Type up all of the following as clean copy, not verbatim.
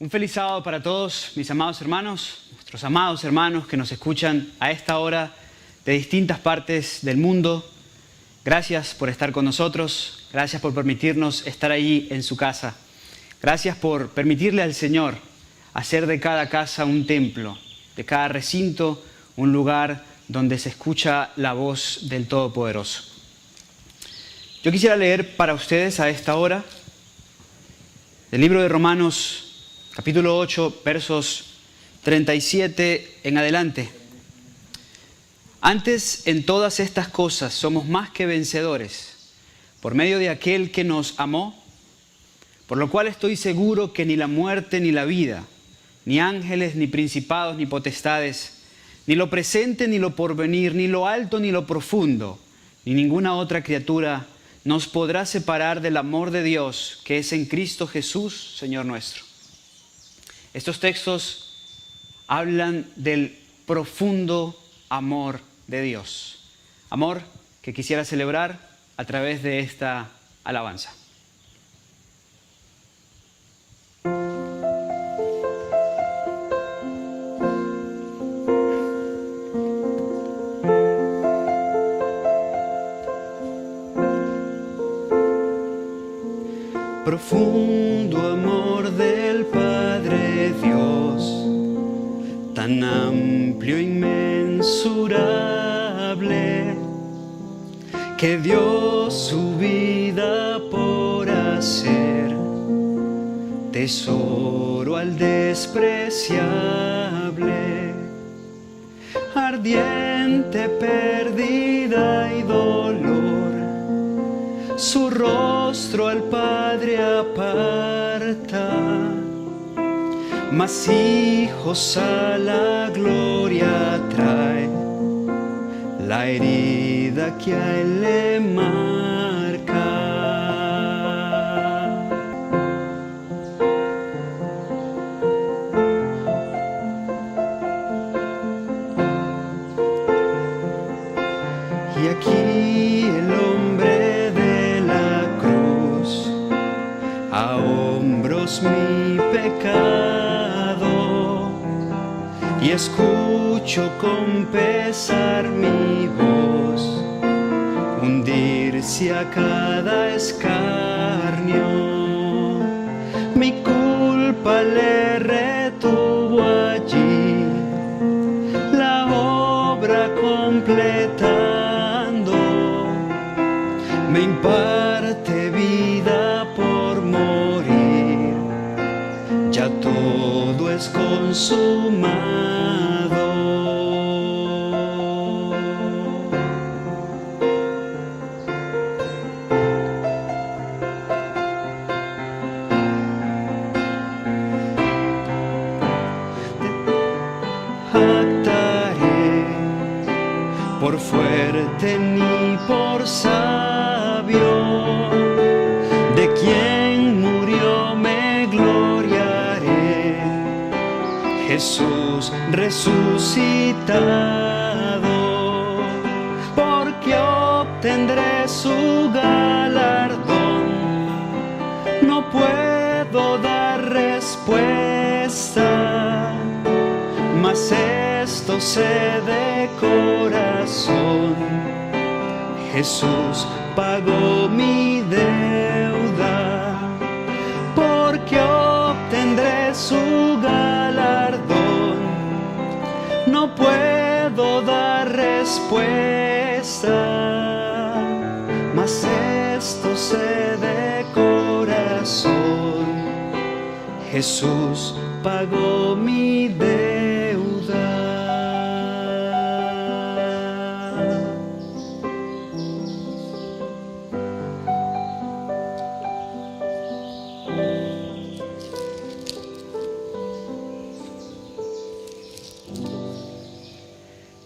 Un feliz sábado para todos mis amados hermanos, nuestros amados hermanos que nos escuchan a esta hora de distintas partes del mundo. Gracias por estar con nosotros, gracias por permitirnos estar allí en su casa. Gracias por permitirle al Señor hacer de cada casa un templo, de cada recinto un lugar donde se escucha la voz del Todopoderoso. Yo quisiera leer para ustedes a esta hora del libro de Romanos, capítulo 8, versos 37 en adelante. Antes, en todas estas cosas somos más que vencedores, por medio de aquel que nos amó, por lo cual estoy seguro que ni la muerte ni la vida, ni ángeles, ni principados, ni potestades, ni lo presente, ni lo porvenir, ni lo alto, ni lo profundo, ni ninguna otra criatura nos podrá separar del amor de Dios que es en Cristo Jesús, Señor nuestro. Estos textos hablan del profundo amor de Dios. Amor que quisiera celebrar a través de esta alabanza. Profundo amor del Padre Dios, tan amplio, inmensurable, que dio su vida por hacer tesoro al despreciable, ardiente pérdida y dolor. Su rostro al Padre aparta, mas hijos a la gloria trae, la herida que a él le marca. Y aquí el hombre a hombros mi pecado, y escucho con pesar mi voz hundirse a cada escarnio. Mi culpa le retuvo allí, la obra completando, me imparte vida por morir, ya todo es consumado. Jactaré por fuerte ni por sabio, de quien murió me gloriaré, Jesús resucitado, porque obtendré su galardón. No puedo dar respuesta, mas esto sé de corazón: Jesús pagó mi deuda, porque obtendré su galardón. No puedo dar respuesta, mas esto sé de corazón: Jesús pagó mi deuda.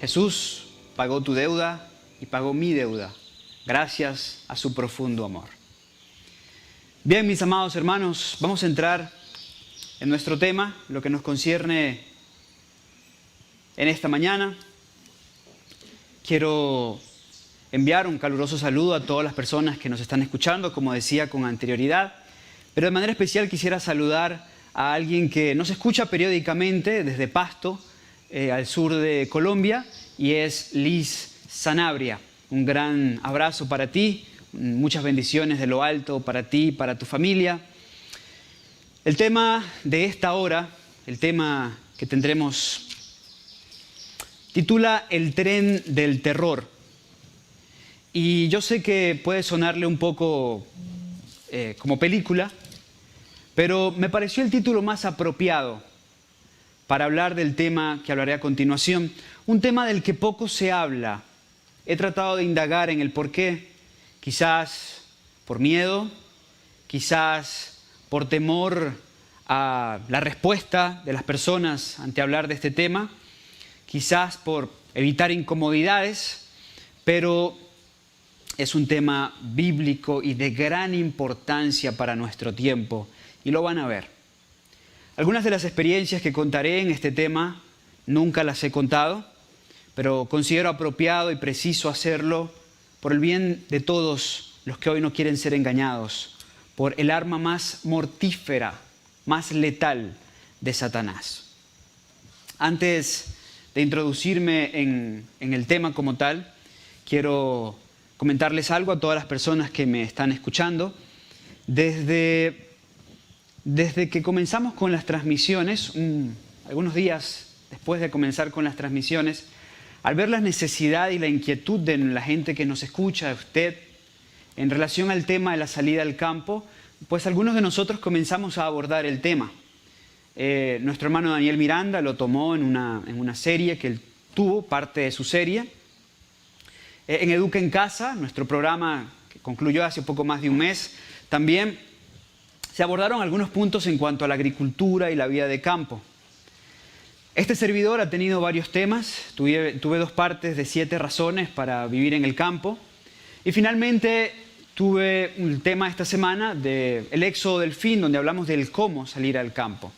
Jesús pagó tu deuda y pagó mi deuda, gracias a su profundo amor. Bien, mis amados hermanos, vamos a entrar en nuestro tema, lo que nos concierne en esta mañana. Quiero enviar un caluroso saludo a todas las personas que nos están escuchando, como decía con anterioridad, pero de manera especial quisiera saludar a alguien que nos escucha periódicamente desde Pasto, al sur de Colombia, y es Liz Sanabria. Un gran abrazo para ti, muchas bendiciones de lo alto para ti y para tu familia. El tema de esta hora, el tema que tendremos, titula El tren del terror. Y yo sé que puede sonarle un poco como película, pero me pareció el título más apropiado para hablar del tema que hablaré a continuación. Un tema del que poco se habla. He tratado de indagar en el porqué, quizás por miedo, quizás por temor a la respuesta de las personas ante hablar de este tema, quizás por evitar incomodidades, pero es un tema bíblico y de gran importancia para nuestro tiempo, y lo van a ver. Algunas de las experiencias que contaré en este tema nunca las he contado, pero considero apropiado y preciso hacerlo por el bien de todos los que hoy no quieren ser engañados por el arma más mortífera, más letal de Satanás. Antes de introducirme en el tema como tal, quiero comentarles algo a todas las personas que me están escuchando. Desde que comenzamos con las transmisiones, algunos días después de comenzar con las transmisiones, al ver la necesidad y la inquietud de la gente que nos escucha, de usted, en relación al tema de la salida al campo, pues algunos de nosotros comenzamos a abordar el tema. Nuestro hermano Daniel Miranda lo tomó en una serie que él tuvo, parte de su serie. En Educa en Casa, nuestro programa que concluyó hace poco más de un mes, también se abordaron algunos puntos en cuanto a la agricultura y la vida de campo. Este servidor ha tenido varios temas. Tuve 2 partes de 7 razones para vivir en el campo. Y finalmente tuve un tema esta semana del éxodo del fin, donde hablamos del cómo salir al campo.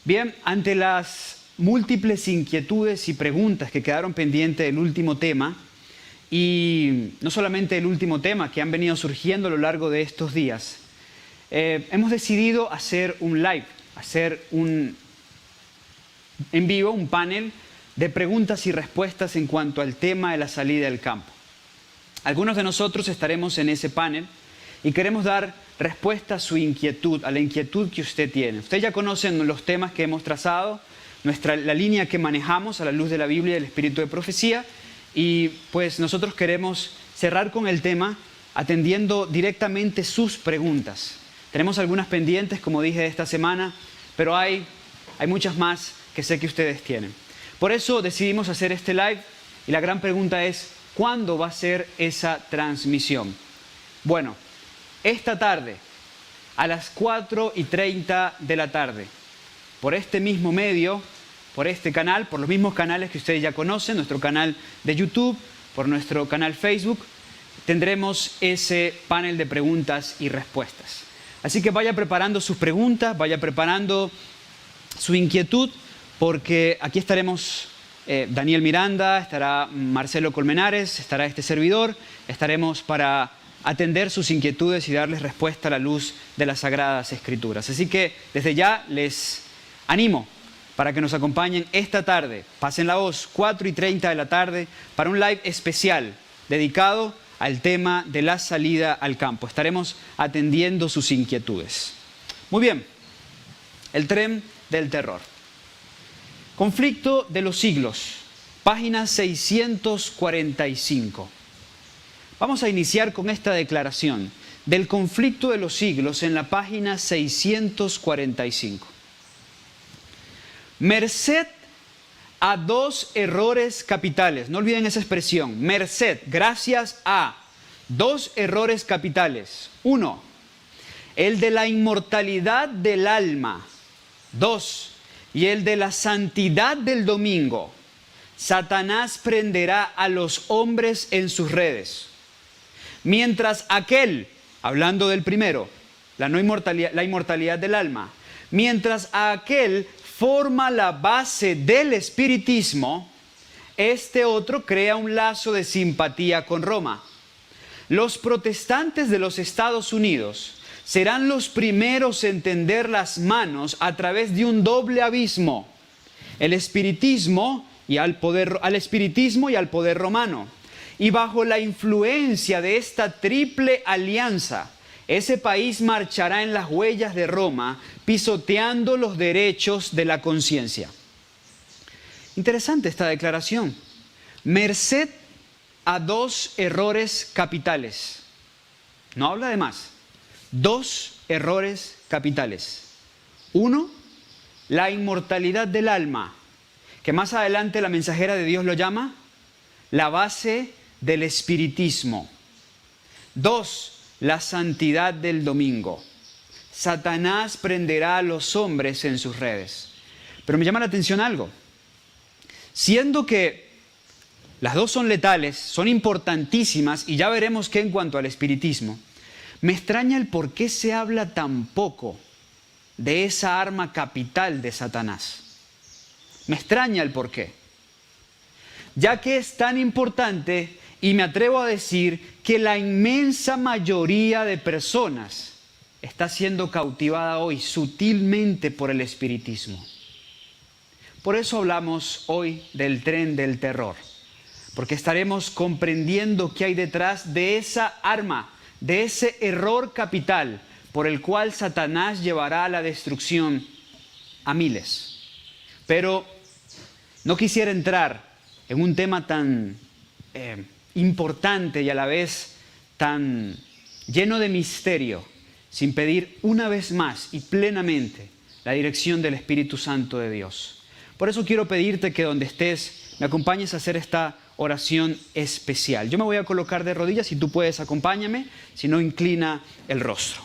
Bien, ante las múltiples inquietudes y preguntas que quedaron pendientes del último tema, y no solamente el último tema que han venido surgiendo a lo largo de estos días, hemos decidido hacer un live, hacer en vivo un panel de preguntas y respuestas en cuanto al tema de la salida del campo. Algunos de nosotros estaremos en ese panel y queremos dar respuesta a su inquietud, a la inquietud que usted tiene. Ustedes ya conocen los temas que hemos trazado, la línea que manejamos a la luz de la Biblia y del Espíritu de Profecía, y pues nosotros queremos cerrar con el tema atendiendo directamente sus preguntas. Tenemos algunas pendientes, como dije, esta semana, pero hay muchas más que sé que ustedes tienen. Por eso decidimos hacer este live y la gran pregunta es, ¿cuándo va a ser esa transmisión? Bueno, esta tarde, a las 4:30 de la tarde, por este mismo medio, por este canal, por los mismos canales que ustedes ya conocen, nuestro canal de YouTube, por nuestro canal Facebook, tendremos ese panel de preguntas y respuestas. Así que vaya preparando sus preguntas, vaya preparando su inquietud, porque aquí estaremos Daniel Miranda, estará Marcelo Colmenares, estará este servidor, estaremos para atender sus inquietudes y darles respuesta a la luz de las Sagradas Escrituras. Así que desde ya les animo para que nos acompañen esta tarde, pasen la voz, 4:30 de la tarde, para un live especial dedicado al tema de la salida al campo. Estaremos atendiendo sus inquietudes. Muy bien, el tren del terror. Conflicto de los siglos, página 645. Vamos a iniciar con esta declaración del conflicto de los siglos en la página 645. Merced a 2 errores capitales. No olviden esa expresión. Merced, gracias a 2 errores capitales. 1, el de la inmortalidad del alma. 2, y el de la santidad del domingo. Satanás prenderá a los hombres en sus redes. Mientras aquel, hablando del primero, la inmortalidad del alma, mientras aquel forma la base del espiritismo, este otro crea un lazo de simpatía con Roma. Los protestantes de los Estados Unidos serán los primeros en tender las manos a través de un doble abismo, al espiritismo y al poder romano. Y bajo la influencia de esta triple alianza, ese país marchará en las huellas de Roma, pisoteando los derechos de la conciencia. Interesante esta declaración. Merced a dos errores capitales. No habla de más. Dos errores capitales. Uno, la inmortalidad del alma, que más adelante la mensajera de Dios lo llama la base del espiritismo. Dos, la santidad del domingo. Satanás prenderá a los hombres en sus redes. Pero me llama la atención algo. Siendo que las dos son letales, son importantísimas, y ya veremos que en cuanto al espiritismo, me extraña el por qué se habla tan poco de esa arma capital de Satanás. Me extraña el por qué. Ya que es tan importante, y me atrevo a decir que la inmensa mayoría de personas está siendo cautivada hoy sutilmente por el espiritismo. Por eso hablamos hoy del tren del terror, porque estaremos comprendiendo qué hay detrás de esa arma, de ese error capital por el cual Satanás llevará a la destrucción a miles. Pero no quisiera entrar en un tema tan importante y a la vez tan lleno de misterio, sin pedir una vez más y plenamente la dirección del Espíritu Santo de Dios. Por eso quiero pedirte que donde estés me acompañes a hacer esta oración especial. Yo me voy a colocar de rodillas, si tú puedes acompáñame, si no inclina el rostro.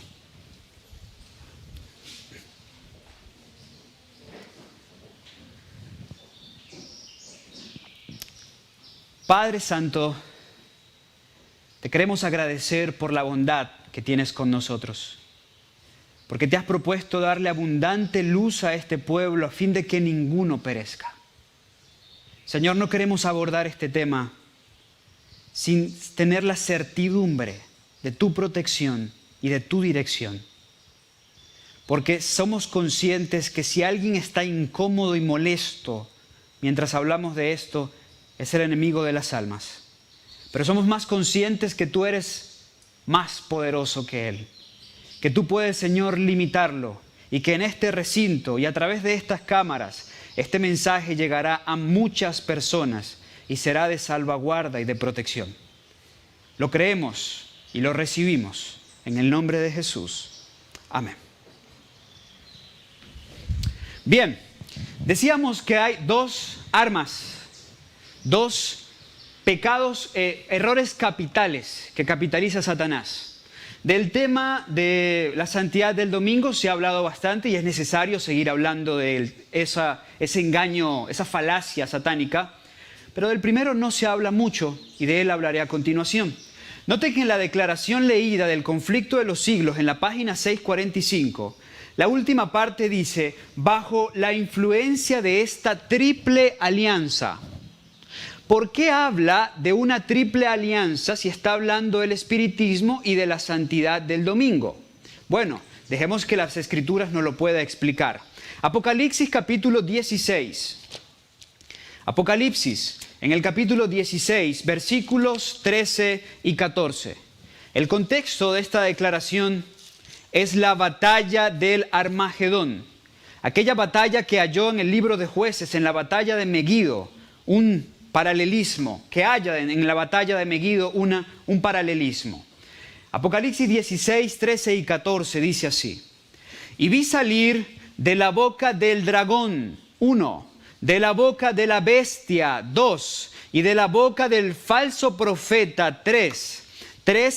Padre Santo, te queremos agradecer por la bondad que tienes con nosotros, porque te has propuesto darle abundante luz a este pueblo a fin de que ninguno perezca. Señor, no queremos abordar este tema sin tener la certidumbre de tu protección y de tu dirección, porque somos conscientes que si alguien está incómodo y molesto mientras hablamos de esto, es el enemigo de las almas. Pero somos más conscientes que tú eres más poderoso que él. Que tú puedes, Señor, limitarlo y que en este recinto y a través de estas cámaras este mensaje llegará a muchas personas y será de salvaguarda y de protección. Lo creemos y lo recibimos en el nombre de Jesús. Amén. Bien, decíamos que hay dos armas, dos pecados, errores capitales que capitaliza Satanás. Del tema de la santidad del domingo se ha hablado bastante y es necesario seguir hablando de ese engaño, esa falacia satánica. Pero del primero no se habla mucho y de él hablaré a continuación. Note que en la declaración leída del conflicto de los siglos, en la página 645, la última parte dice, bajo la influencia de esta triple alianza. ¿Por qué habla de una triple alianza si está hablando del espiritismo y de la santidad del domingo? Bueno, dejemos que las Escrituras nos lo puedan explicar. Apocalipsis capítulo 16. Apocalipsis, en el capítulo 16, versículos 13 y 14. El contexto de esta declaración es la batalla del Armagedón. Aquella batalla que halló en el libro de Jueces, en la batalla de Megido, un paralelismo, que haya en la batalla de Megido un paralelismo. Apocalipsis 16, 13 y 14 dice así. Y vi salir de la boca del dragón, 1, de la boca de la bestia, 2, y de la boca del falso profeta, 3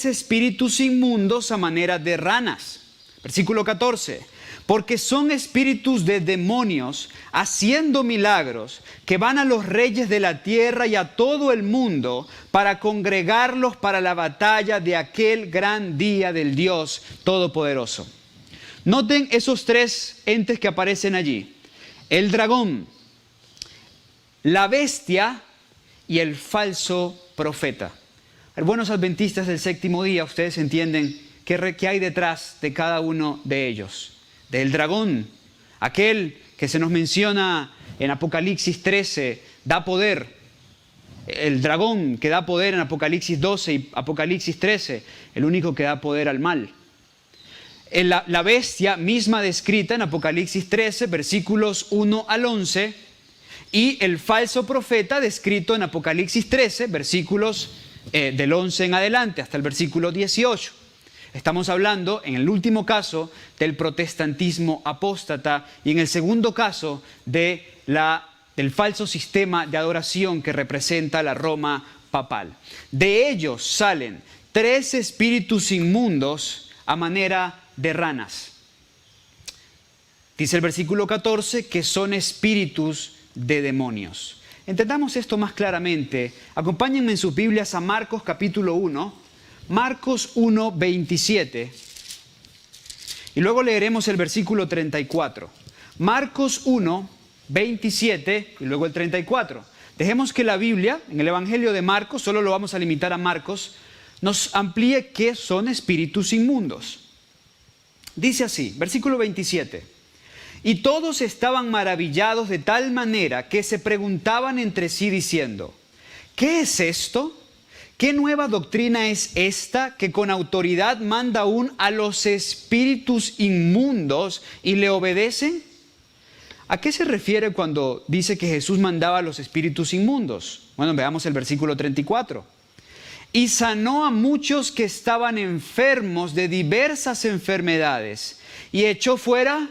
espíritus inmundos a manera de ranas. Versículo 14. Porque son espíritus de demonios haciendo milagros que van a los reyes de la tierra y a todo el mundo para congregarlos para la batalla de aquel gran día del Dios Todopoderoso. Noten esos tres entes que aparecen allí. El dragón, la bestia y el falso profeta. Buenos adventistas del séptimo día, ustedes entienden que hay detrás de cada uno de ellos. Del dragón, aquel que se nos menciona en Apocalipsis 13, da poder. El dragón que da poder en Apocalipsis 12 y Apocalipsis 13, el único que da poder al mal. La bestia misma descrita en Apocalipsis 13, versículos 1 al 11, y el falso profeta descrito en Apocalipsis 13, versículos del 11 en adelante, hasta el versículo 18. Estamos hablando, en el último caso, del protestantismo apóstata y en el segundo caso del falso sistema de adoración que representa la Roma papal. De ellos salen 3 espíritus inmundos a manera de ranas. Dice el versículo 14 que son espíritus de demonios. Entendamos esto más claramente. Acompáñenme en sus Biblias a Marcos capítulo 1, Marcos 1, 27. Y luego leeremos el versículo 34. Marcos 1, 27 y luego el 34. Dejemos que la Biblia, en el Evangelio de Marcos, solo lo vamos a limitar a Marcos, nos amplíe qué son espíritus inmundos. Dice así, versículo 27. Y todos estaban maravillados de tal manera que se preguntaban entre sí diciendo, ¿qué es esto? ¿Qué nueva doctrina es esta que con autoridad manda aún a los espíritus inmundos y le obedecen? ¿A qué se refiere cuando dice que Jesús mandaba a los espíritus inmundos? Bueno, veamos el versículo 34. Y sanó a muchos que estaban enfermos de diversas enfermedades y echó fuera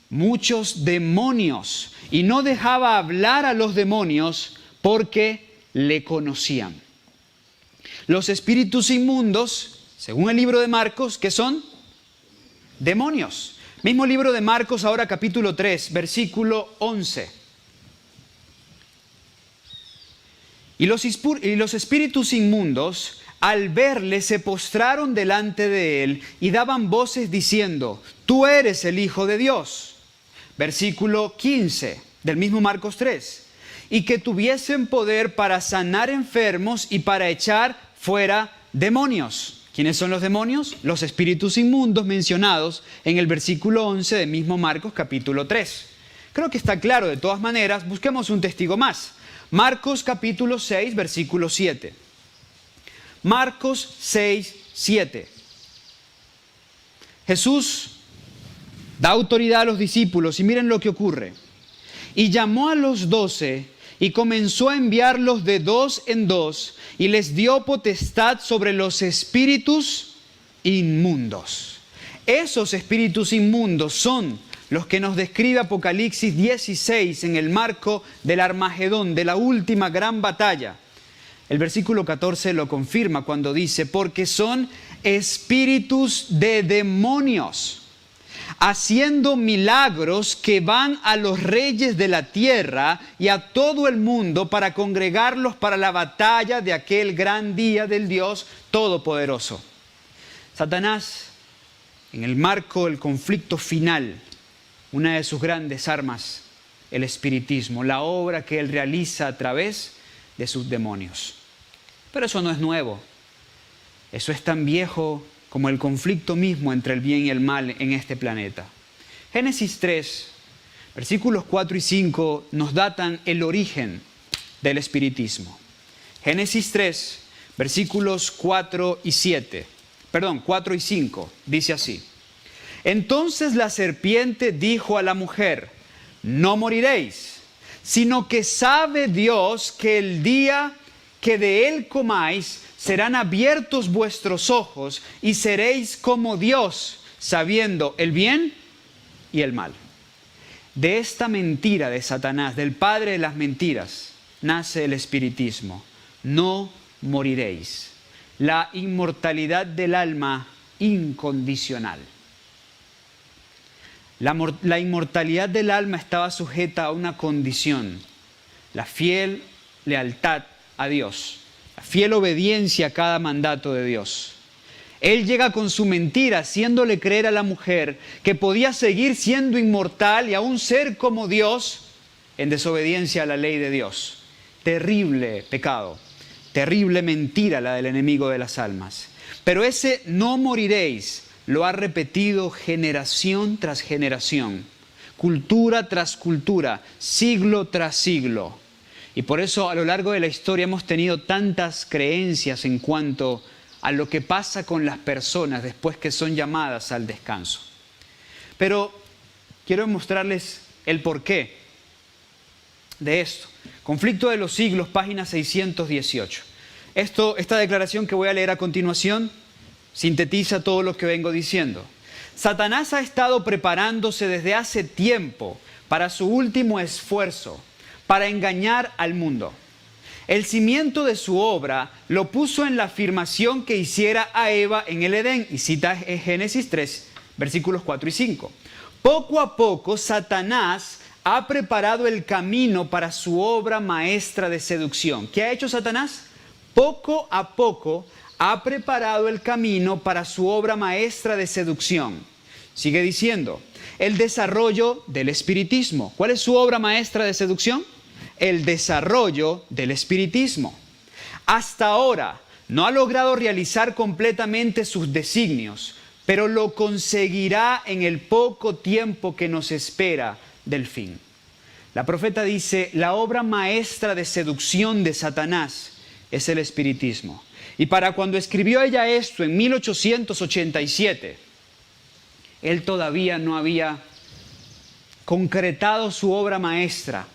muchos demonios y no dejaba hablar a los demonios porque le conocían. Los espíritus inmundos, según el libro de Marcos, ¿qué son? Demonios. Mismo libro de Marcos, ahora capítulo 3, versículo 11. Y los espíritus inmundos, al verle, se postraron delante de él y daban voces diciendo, tú eres el Hijo de Dios. Versículo 15 del mismo Marcos 3. Y que tuviesen poder para sanar enfermos y para echar fuera demonios. ¿Quiénes son los demonios? Los espíritus inmundos mencionados en el versículo 11 del mismo Marcos capítulo 3. Creo que está claro. De todas maneras, busquemos un testigo más. Marcos capítulo 6, versículo 7. Marcos 6, 7. Jesús da autoridad a los discípulos y miren lo que ocurre. Y llamó a los 12 y comenzó a enviarlos de 2 en 2 y les dio potestad sobre los espíritus inmundos. Esos espíritus inmundos son los que nos describe Apocalipsis 16 en el marco del Armagedón, de la última gran batalla. El versículo 14 lo confirma cuando dice, porque son espíritus de demonios, haciendo milagros que van a los reyes de la tierra y a todo el mundo para congregarlos para la batalla de aquel gran día del Dios Todopoderoso. Satanás, en el marco del conflicto final, una de sus grandes armas, el espiritismo, la obra que él realiza a través de sus demonios. Pero eso no es nuevo. Eso es tan viejo como el conflicto mismo entre el bien y el mal en este planeta. Génesis 3, versículos 4 y 5 nos datan el origen del espiritismo. Génesis 3, versículos 4 y 5, dice así. Entonces la serpiente dijo a la mujer, no moriréis, sino que sabe Dios que el día que de él comáis, serán abiertos vuestros ojos y seréis como Dios, sabiendo el bien y el mal. De esta mentira de Satanás, del padre de las mentiras, nace el espiritismo. No moriréis. La inmortalidad del alma incondicional. La inmortalidad del alma estaba sujeta a una condición, la fiel lealtad a Dios, la fiel obediencia a cada mandato de Dios. Él llega con su mentira, haciéndole creer a la mujer que podía seguir siendo inmortal y aún ser como Dios en desobediencia a la ley de Dios. Terrible pecado, terrible mentira la del enemigo de las almas. Pero ese no moriréis lo ha repetido generación tras generación, cultura tras cultura, siglo tras siglo. Y por eso a lo largo de la historia hemos tenido tantas creencias en cuanto a lo que pasa con las personas después que son llamadas al descanso. Pero quiero mostrarles el porqué de esto. Conflicto de los siglos, página 618. Esta declaración que voy a leer a continuación sintetiza todo lo que vengo diciendo. Satanás ha estado preparándose desde hace tiempo para su último esfuerzo, para engañar al mundo. El cimiento de su obra lo puso en la afirmación que hiciera a Eva en el Edén, y cita Génesis 3, versículos 4 y 5. Poco a poco, Satanás ha preparado el camino para su obra maestra de seducción. ¿Qué ha hecho Satanás? Poco a poco ha preparado el camino para su obra maestra de seducción. Sigue diciendo, el desarrollo del espiritismo. ¿Cuál es su obra maestra de seducción? El desarrollo del espiritismo. Hasta ahora no ha logrado realizar completamente sus designios, pero lo conseguirá en el poco tiempo que nos espera del fin. La profeta dice, la obra maestra de seducción de Satanás es el espiritismo. Y para cuando escribió ella esto en 1887, él todavía no había concretado su obra maestra,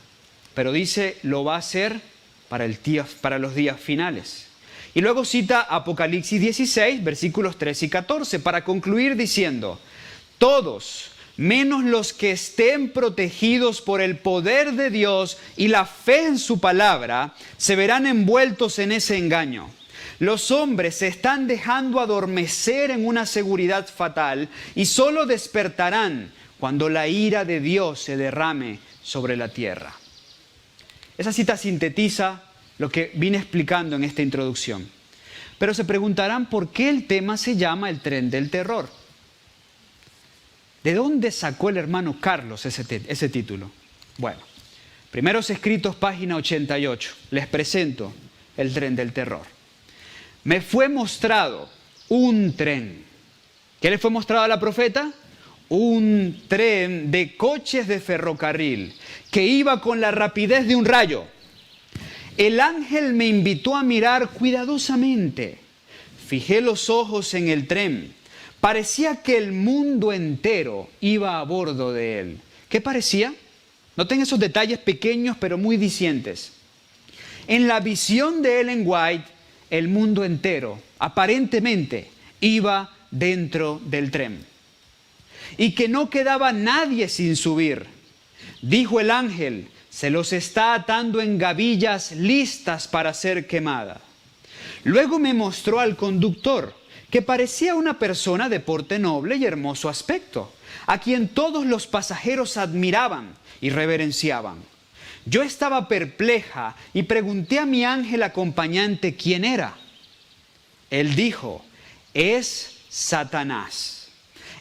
pero dice, lo va a hacer para los días finales. Y luego cita Apocalipsis 16, versículos 13 y 14, para concluir diciendo, todos, menos los que estén protegidos por el poder de Dios y la fe en su palabra, se verán envueltos en ese engaño. Los hombres se están dejando adormecer en una seguridad fatal y solo despertarán cuando la ira de Dios se derrame sobre la tierra. Esa cita sintetiza lo que vine explicando en esta introducción. Pero se preguntarán por qué el tema se llama el tren del terror. ¿De dónde sacó el hermano Carlos ese título? Bueno, Primeros Escritos, página 88. Les presento el tren del terror. Me fue mostrado un tren. ¿Qué le fue mostrado a la profeta? Un tren de coches de ferrocarril que iba con la rapidez de un rayo. El ángel me invitó a mirar cuidadosamente. Fijé los ojos en el tren. Parecía que el mundo entero iba a bordo de él. ¿Qué parecía? Noten esos detalles pequeños pero muy dicientes. En la visión de Ellen White, el mundo entero, aparentemente, iba dentro del tren. Y que no quedaba nadie sin subir. Dijo el ángel, se los está atando en gavillas listas para ser quemada. Luego me mostró al conductor, que parecía una persona de porte noble y hermoso aspecto, a quien todos los pasajeros admiraban y reverenciaban. Yo estaba perpleja y pregunté a mi ángel acompañante quién era. Él dijo, es Satanás.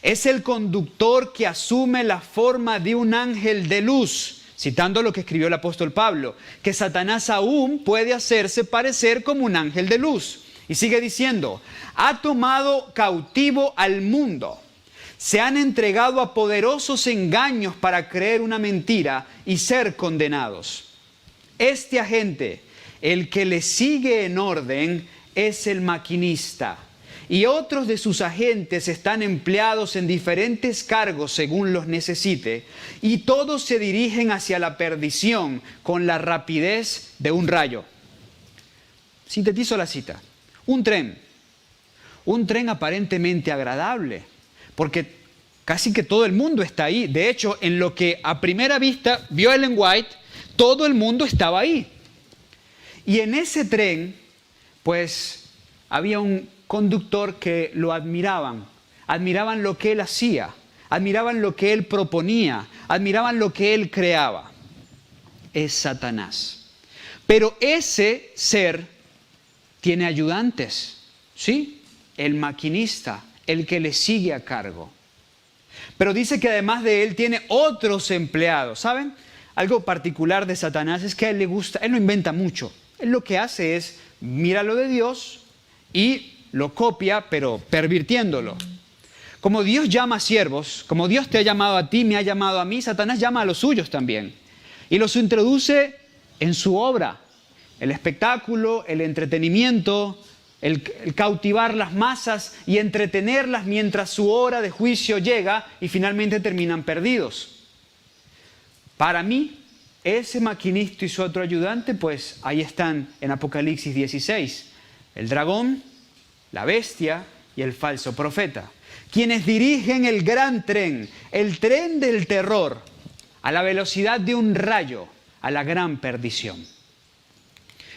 Es el conductor que asume la forma de un ángel de luz, citando lo que escribió el apóstol Pablo, que Satanás aún puede hacerse parecer como un ángel de luz. Y sigue diciendo, ha tomado cautivo al mundo. Se han entregado a poderosos engaños para creer una mentira y ser condenados. Este agente, el que le sigue en orden, es el maquinista. Y otros de sus agentes están empleados en diferentes cargos según los necesite. Y todos se dirigen hacia la perdición con la rapidez de un rayo. Sintetizo la cita. Un tren aparentemente agradable, porque casi que todo el mundo está ahí. De hecho, en lo que a primera vista vio Ellen White, todo el mundo estaba ahí. Y en ese tren, pues, había un conductor que lo admiraban lo que él hacía, admiraban lo que él proponía, admiraban lo que él creaba. Es Satanás. Pero ese ser tiene ayudantes, ¿sí? El maquinista, el que le sigue a cargo. Pero dice que además de él tiene otros empleados, ¿saben? Algo particular de Satanás es que a él le gusta, él no inventa mucho. Él lo que hace es, mira lo de Dios y lo copia, pero pervirtiéndolo. Como Dios llama a siervos, como Dios te ha llamado a ti, me ha llamado a mí, Satanás llama a los suyos también. Y los introduce en su obra. El espectáculo, el entretenimiento, el cautivar las masas y entretenerlas mientras su hora de juicio llega y finalmente terminan perdidos. Para mí, ese maquinista y su otro ayudante, pues ahí están en Apocalipsis 16. El dragón, la bestia y el falso profeta. Quienes dirigen el gran tren, el tren del terror, a la velocidad de un rayo, a la gran perdición.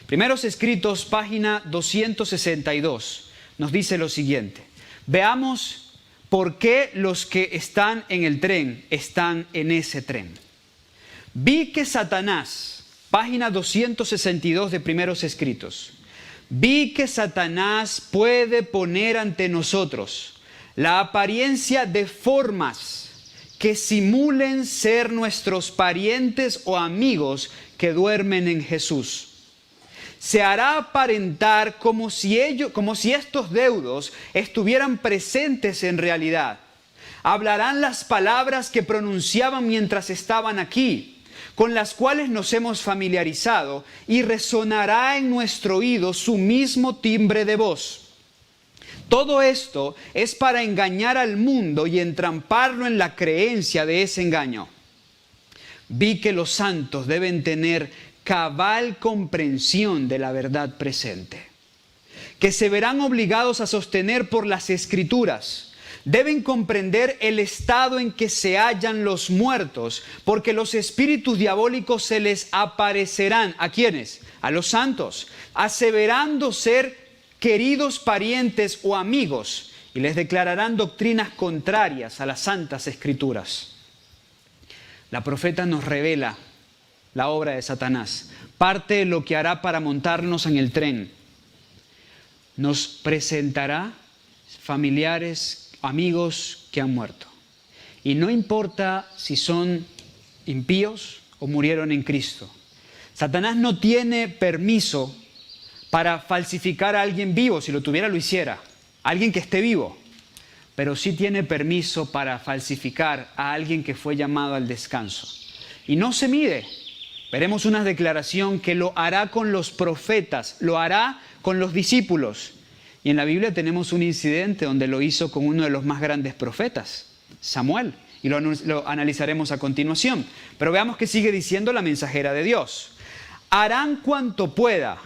Primeros Escritos, página 262, nos dice lo siguiente. Veamos por qué los que están en el tren están en ese tren. Vi que Satanás, página 262 de Primeros Escritos, vi que Satanás puede poner ante nosotros la apariencia de formas que simulen ser nuestros parientes o amigos que duermen en Jesús. Se hará aparentar como si estos deudos estuvieran presentes en realidad. Hablarán las palabras que pronunciaban mientras estaban aquí, con las cuales nos hemos familiarizado, y resonará en nuestro oído su mismo timbre de voz. Todo esto es para engañar al mundo y entramparlo en la creencia de ese engaño. Vi que los santos deben tener cabal comprensión de la verdad presente, que se verán obligados a sostener por las Escrituras. Deben comprender el estado en que se hallan los muertos, porque los espíritus diabólicos se les aparecerán. ¿A quiénes? A los santos, aseverando ser queridos parientes o amigos, y les declararán doctrinas contrarias a las santas Escrituras. La profeta nos revela la obra de Satanás, parte de lo que hará para montarnos en el tren. Nos presentará familiares, amigos que han muerto. Y no importa si son impíos o murieron en Cristo. Satanás no tiene permiso para falsificar a alguien vivo. Si lo tuviera, lo hiciera. Alguien que esté vivo. Pero sí tiene permiso para falsificar a alguien que fue llamado al descanso. Y no se mide. Veremos una declaración que lo hará con los profetas, lo hará con los discípulos. Y en la Biblia tenemos un incidente donde lo hizo con uno de los más grandes profetas, Samuel. Y lo analizaremos a continuación. Pero veamos qué sigue diciendo la mensajera de Dios. Harán cuanto pueda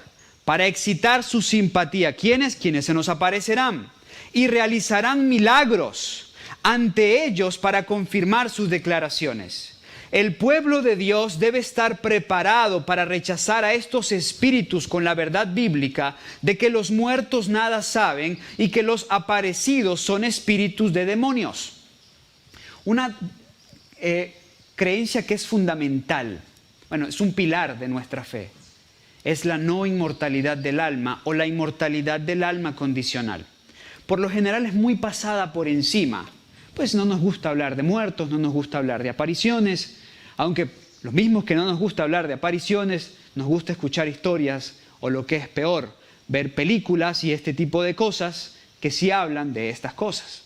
para excitar su simpatía. ¿Quiénes? Quienes se nos aparecerán. Y realizarán milagros ante ellos para confirmar sus declaraciones. El pueblo de Dios debe estar preparado para rechazar a estos espíritus con la verdad bíblica de que los muertos nada saben y que los aparecidos son espíritus de demonios. Una creencia que es fundamental, bueno, es un pilar de nuestra fe, es la no inmortalidad del alma o la inmortalidad del alma condicional. Por lo general es muy pasada por encima. Pues no nos gusta hablar de muertos, no nos gusta hablar de apariciones, aunque los mismos que no nos gusta hablar de apariciones, nos gusta escuchar historias o lo que es peor, ver películas y este tipo de cosas que sí hablan de estas cosas.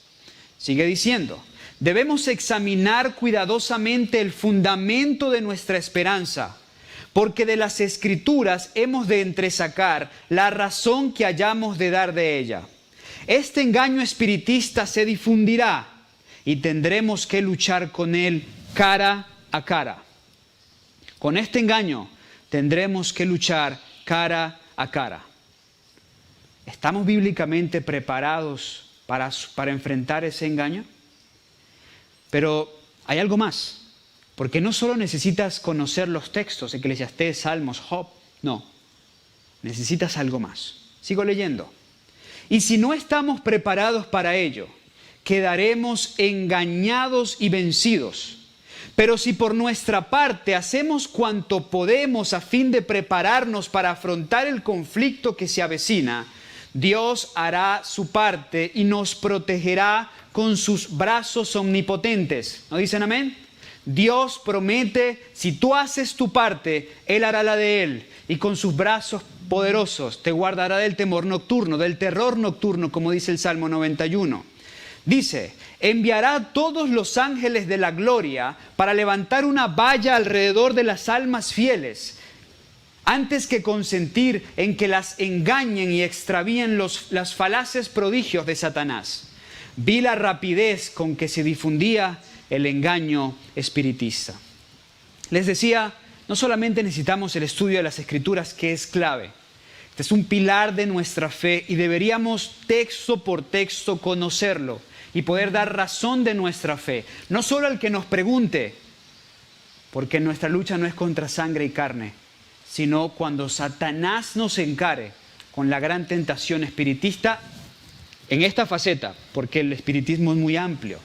Sigue diciendo, debemos examinar cuidadosamente el fundamento de nuestra esperanza, porque de las Escrituras hemos de entresacar la razón que hayamos de dar de ella. Este engaño espiritista se difundirá y tendremos que luchar con él cara a cara. Con este engaño tendremos que luchar cara a cara. ¿Estamos bíblicamente preparados para enfrentar ese engaño? Pero hay algo más, porque no solo necesitas conocer los textos, Eclesiastés, Salmos, Job, no, necesitas algo más. Sigo leyendo. Y si no estamos preparados para ello, quedaremos engañados y vencidos. Pero si por nuestra parte hacemos cuanto podemos a fin de prepararnos para afrontar el conflicto que se avecina, Dios hará su parte y nos protegerá con sus brazos omnipotentes. ¿No dicen amén? Dios promete, si tú haces tu parte, Él hará la de Él y con sus brazos poderosos, te guardará del temor nocturno, del terror nocturno, como dice el Salmo 91. Dice, enviará a todos los ángeles de la gloria para levantar una valla alrededor de las almas fieles, antes que consentir en que las engañen y extravíen las falaces prodigios de Satanás. Vi la rapidez con que se difundía el engaño espiritista. Les decía, no solamente necesitamos el estudio de las Escrituras, que es clave. Este es un pilar de nuestra fe y deberíamos texto por texto conocerlo y poder dar razón de nuestra fe. No solo al que nos pregunte, porque nuestra lucha no es contra sangre y carne, sino cuando Satanás nos encare con la gran tentación espiritista en esta faceta, porque el espiritismo es muy amplio.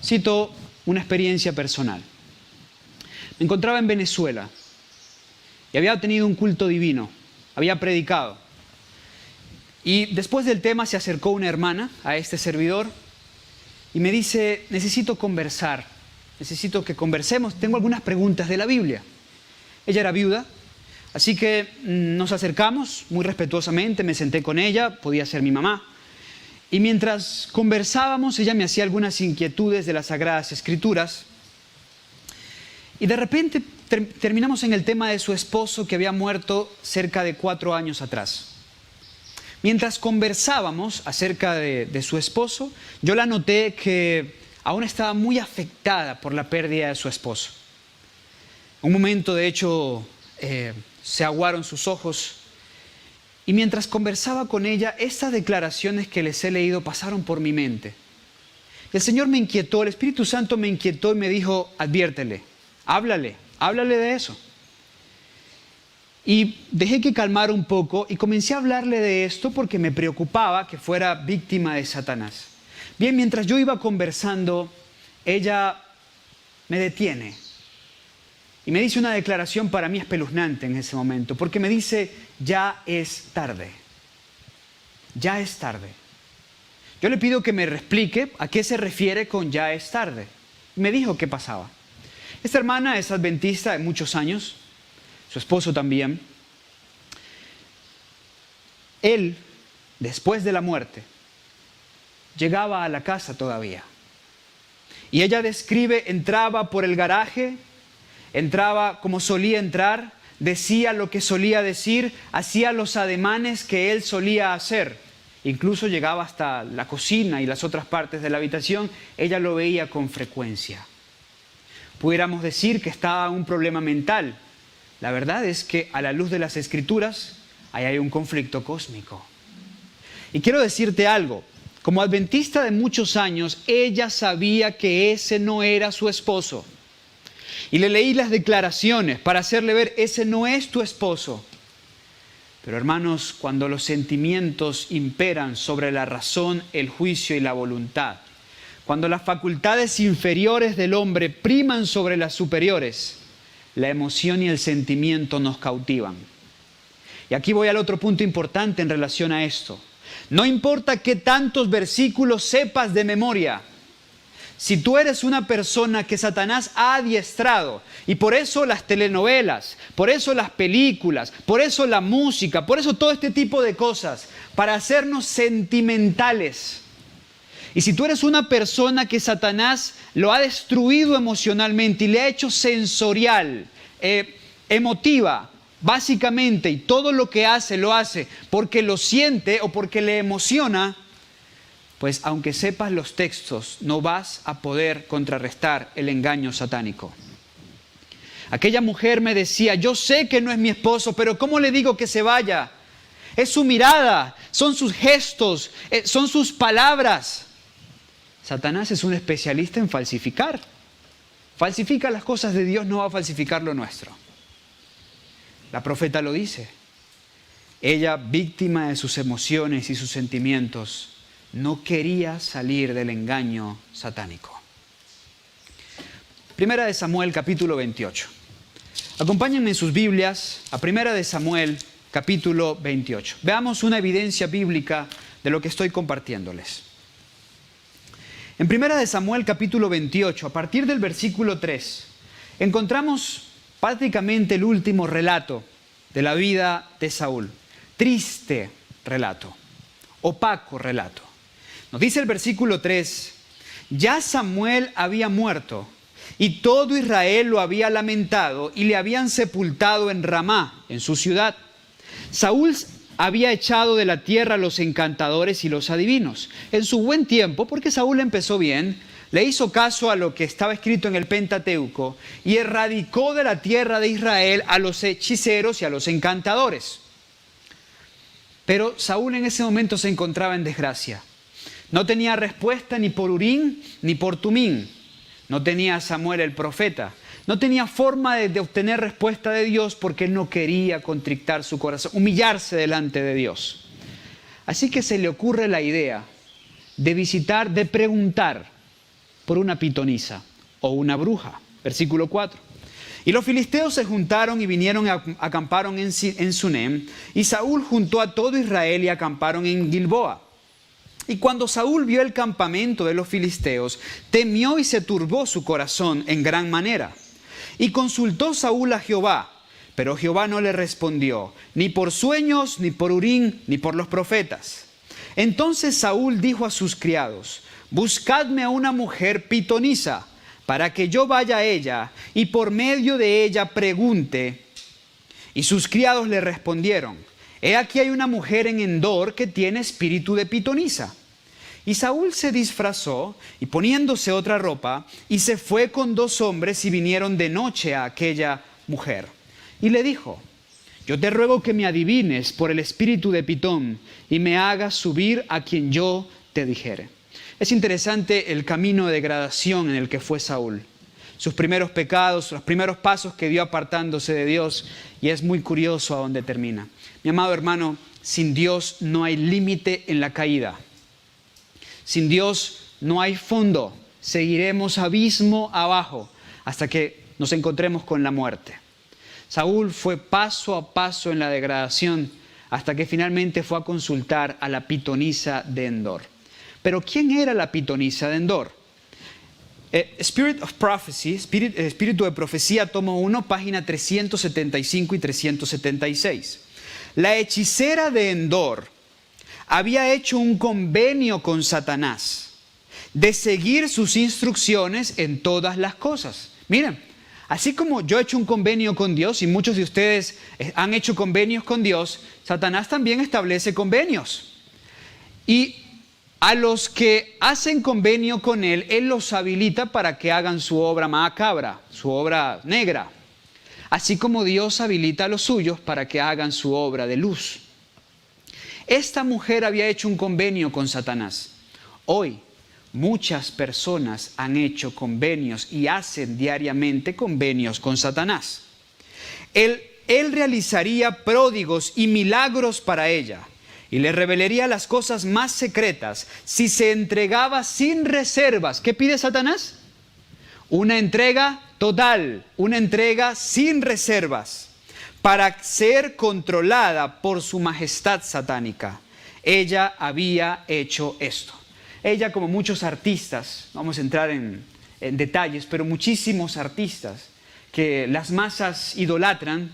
Cito una experiencia personal. Me encontraba en Venezuela y había tenido un culto divino, había predicado. Y después del tema se acercó una hermana a este servidor y me dice, necesito conversar, necesito que conversemos, tengo algunas preguntas de la Biblia. Ella era viuda, así que nos acercamos muy respetuosamente, me senté con ella, podía ser mi mamá. Y mientras conversábamos, ella me hacía algunas inquietudes de las Sagradas Escrituras. Y de repente terminamos en el tema de su esposo que había muerto cerca de 4 años atrás. Mientras conversábamos acerca de su esposo, yo la noté que aún estaba muy afectada por la pérdida de su esposo. Un momento, de hecho, se aguaron sus ojos. Y mientras conversaba con ella, estas declaraciones que les he leído pasaron por mi mente. El Señor me inquietó, el Espíritu Santo me inquietó y me dijo, adviértele, háblale de eso. Y dejé que calmara un poco y comencé a hablarle de esto porque me preocupaba que fuera víctima de Satanás. Bien, mientras yo iba conversando, ella me detiene y me dice una declaración para mí espeluznante en ese momento, porque me dice, ya es tarde, ya es tarde. Yo le pido que me explique a qué se refiere con ya es tarde. Me dijo qué pasaba. Esta hermana es adventista de muchos años, su esposo también. Él, después de la muerte, llegaba a la casa todavía. Y ella describe, entraba por el garaje, entraba como solía entrar, decía lo que solía decir, hacía los ademanes que él solía hacer. Incluso llegaba hasta la cocina y las otras partes de la habitación, ella lo veía con frecuencia. Pudiéramos decir que estaba un problema mental. La verdad es que a la luz de las Escrituras, ahí hay un conflicto cósmico. Y quiero decirte algo, como adventista de muchos años, ella sabía que ese no era su esposo. Y le leí las declaraciones para hacerle ver, ese no es tu esposo. Pero hermanos, cuando los sentimientos imperan sobre la razón, el juicio y la voluntad, cuando las facultades inferiores del hombre priman sobre las superiores, la emoción y el sentimiento nos cautivan. Y aquí voy al otro punto importante en relación a esto. No importa qué tantos versículos sepas de memoria, si tú eres una persona que Satanás ha adiestrado, y por eso las telenovelas, por eso las películas, por eso la música, por eso todo este tipo de cosas, para hacernos sentimentales. Y si tú eres una persona que Satanás lo ha destruido emocionalmente y le ha hecho sensorial, emotiva, básicamente, y todo lo que hace, lo hace porque lo siente o porque le emociona, pues aunque sepas los textos, no vas a poder contrarrestar el engaño satánico. Aquella mujer me decía, yo sé que no es mi esposo, pero ¿cómo le digo que se vaya? Es su mirada, son sus gestos, son sus palabras. Satanás es un especialista en falsificar. Falsifica las cosas de Dios, no va a falsificar lo nuestro. La profeta lo dice. Ella, víctima de sus emociones y sus sentimientos, no quería salir del engaño satánico. Primera de Samuel, capítulo 28. Acompáñenme en sus Biblias a Primera de Samuel, capítulo 28. Veamos una evidencia bíblica de lo que estoy compartiéndoles. En Primera de Samuel, capítulo 28, a partir del versículo 3, encontramos prácticamente el último relato de la vida de Saúl. Triste relato, opaco relato. Nos dice el versículo 3, ya Samuel había muerto y todo Israel lo había lamentado y le habían sepultado en Ramá, en su ciudad. Saúl había echado de la tierra a los encantadores y los adivinos. En su buen tiempo, porque Saúl empezó bien, le hizo caso a lo que estaba escrito en el Pentateuco y erradicó de la tierra de Israel a los hechiceros y a los encantadores. Pero Saúl en ese momento se encontraba en desgracia. No tenía respuesta ni por Urín ni por Tumín. No tenía a Samuel el profeta. No tenía forma de obtener respuesta de Dios porque él no quería contrictar su corazón, humillarse delante de Dios. Así que se le ocurre la idea de visitar, de preguntar por una pitonisa o una bruja. Versículo 4. Y los filisteos se juntaron y vinieron y acamparon en Sunem, y Saúl juntó a todo Israel y acamparon en Gilboa. Y cuando Saúl vio el campamento de los filisteos, temió y se turbó su corazón en gran manera. Y consultó Saúl a Jehová, pero Jehová no le respondió, ni por sueños, ni por Urín, ni por los profetas. Entonces Saúl dijo a sus criados, buscadme a una mujer pitonisa, para que yo vaya a ella, y por medio de ella pregunte. Y sus criados le respondieron, he aquí hay una mujer en Endor que tiene espíritu de pitonisa. Y Saúl se disfrazó, y poniéndose otra ropa, y se fue con 2 hombres y vinieron de noche a aquella mujer. Y le dijo, yo te ruego que me adivines por el espíritu de Pitón, y me hagas subir a quien yo te dijere. Es interesante el camino de degradación en el que fue Saúl. Sus primeros pecados, los primeros pasos que dio apartándose de Dios, y es muy curioso a dónde termina. Mi amado hermano, sin Dios no hay límite en la caída. Sin Dios no hay fondo. Seguiremos abismo abajo hasta que nos encontremos con la muerte. Saúl fue paso a paso en la degradación hasta que finalmente fue a consultar a la pitonisa de Endor. Pero ¿quién era la pitonisa de Endor? Spirit of Prophecy, Espíritu de Profecía, tomo 1, página 375 y 376. La hechicera de Endor había hecho un convenio con Satanás de seguir sus instrucciones en todas las cosas. Miren, así como yo he hecho un convenio con Dios y muchos de ustedes han hecho convenios con Dios, Satanás también establece convenios. Y a los que hacen convenio con Él, Él los habilita para que hagan su obra macabra, su obra negra. Así como Dios habilita a los suyos para que hagan su obra de luz. Esta mujer había hecho un convenio con Satanás. Hoy, muchas personas han hecho convenios y hacen diariamente convenios con Satanás. Él realizaría pródigos y milagros para ella y le revelaría las cosas más secretas si se entregaba sin reservas. ¿Qué pide Satanás? Una entrega total, una entrega sin reservas, para ser controlada por su majestad satánica. Ella había hecho esto. Ella, como muchos artistas, no vamos a entrar en detalles, pero muchísimos artistas que las masas idolatran,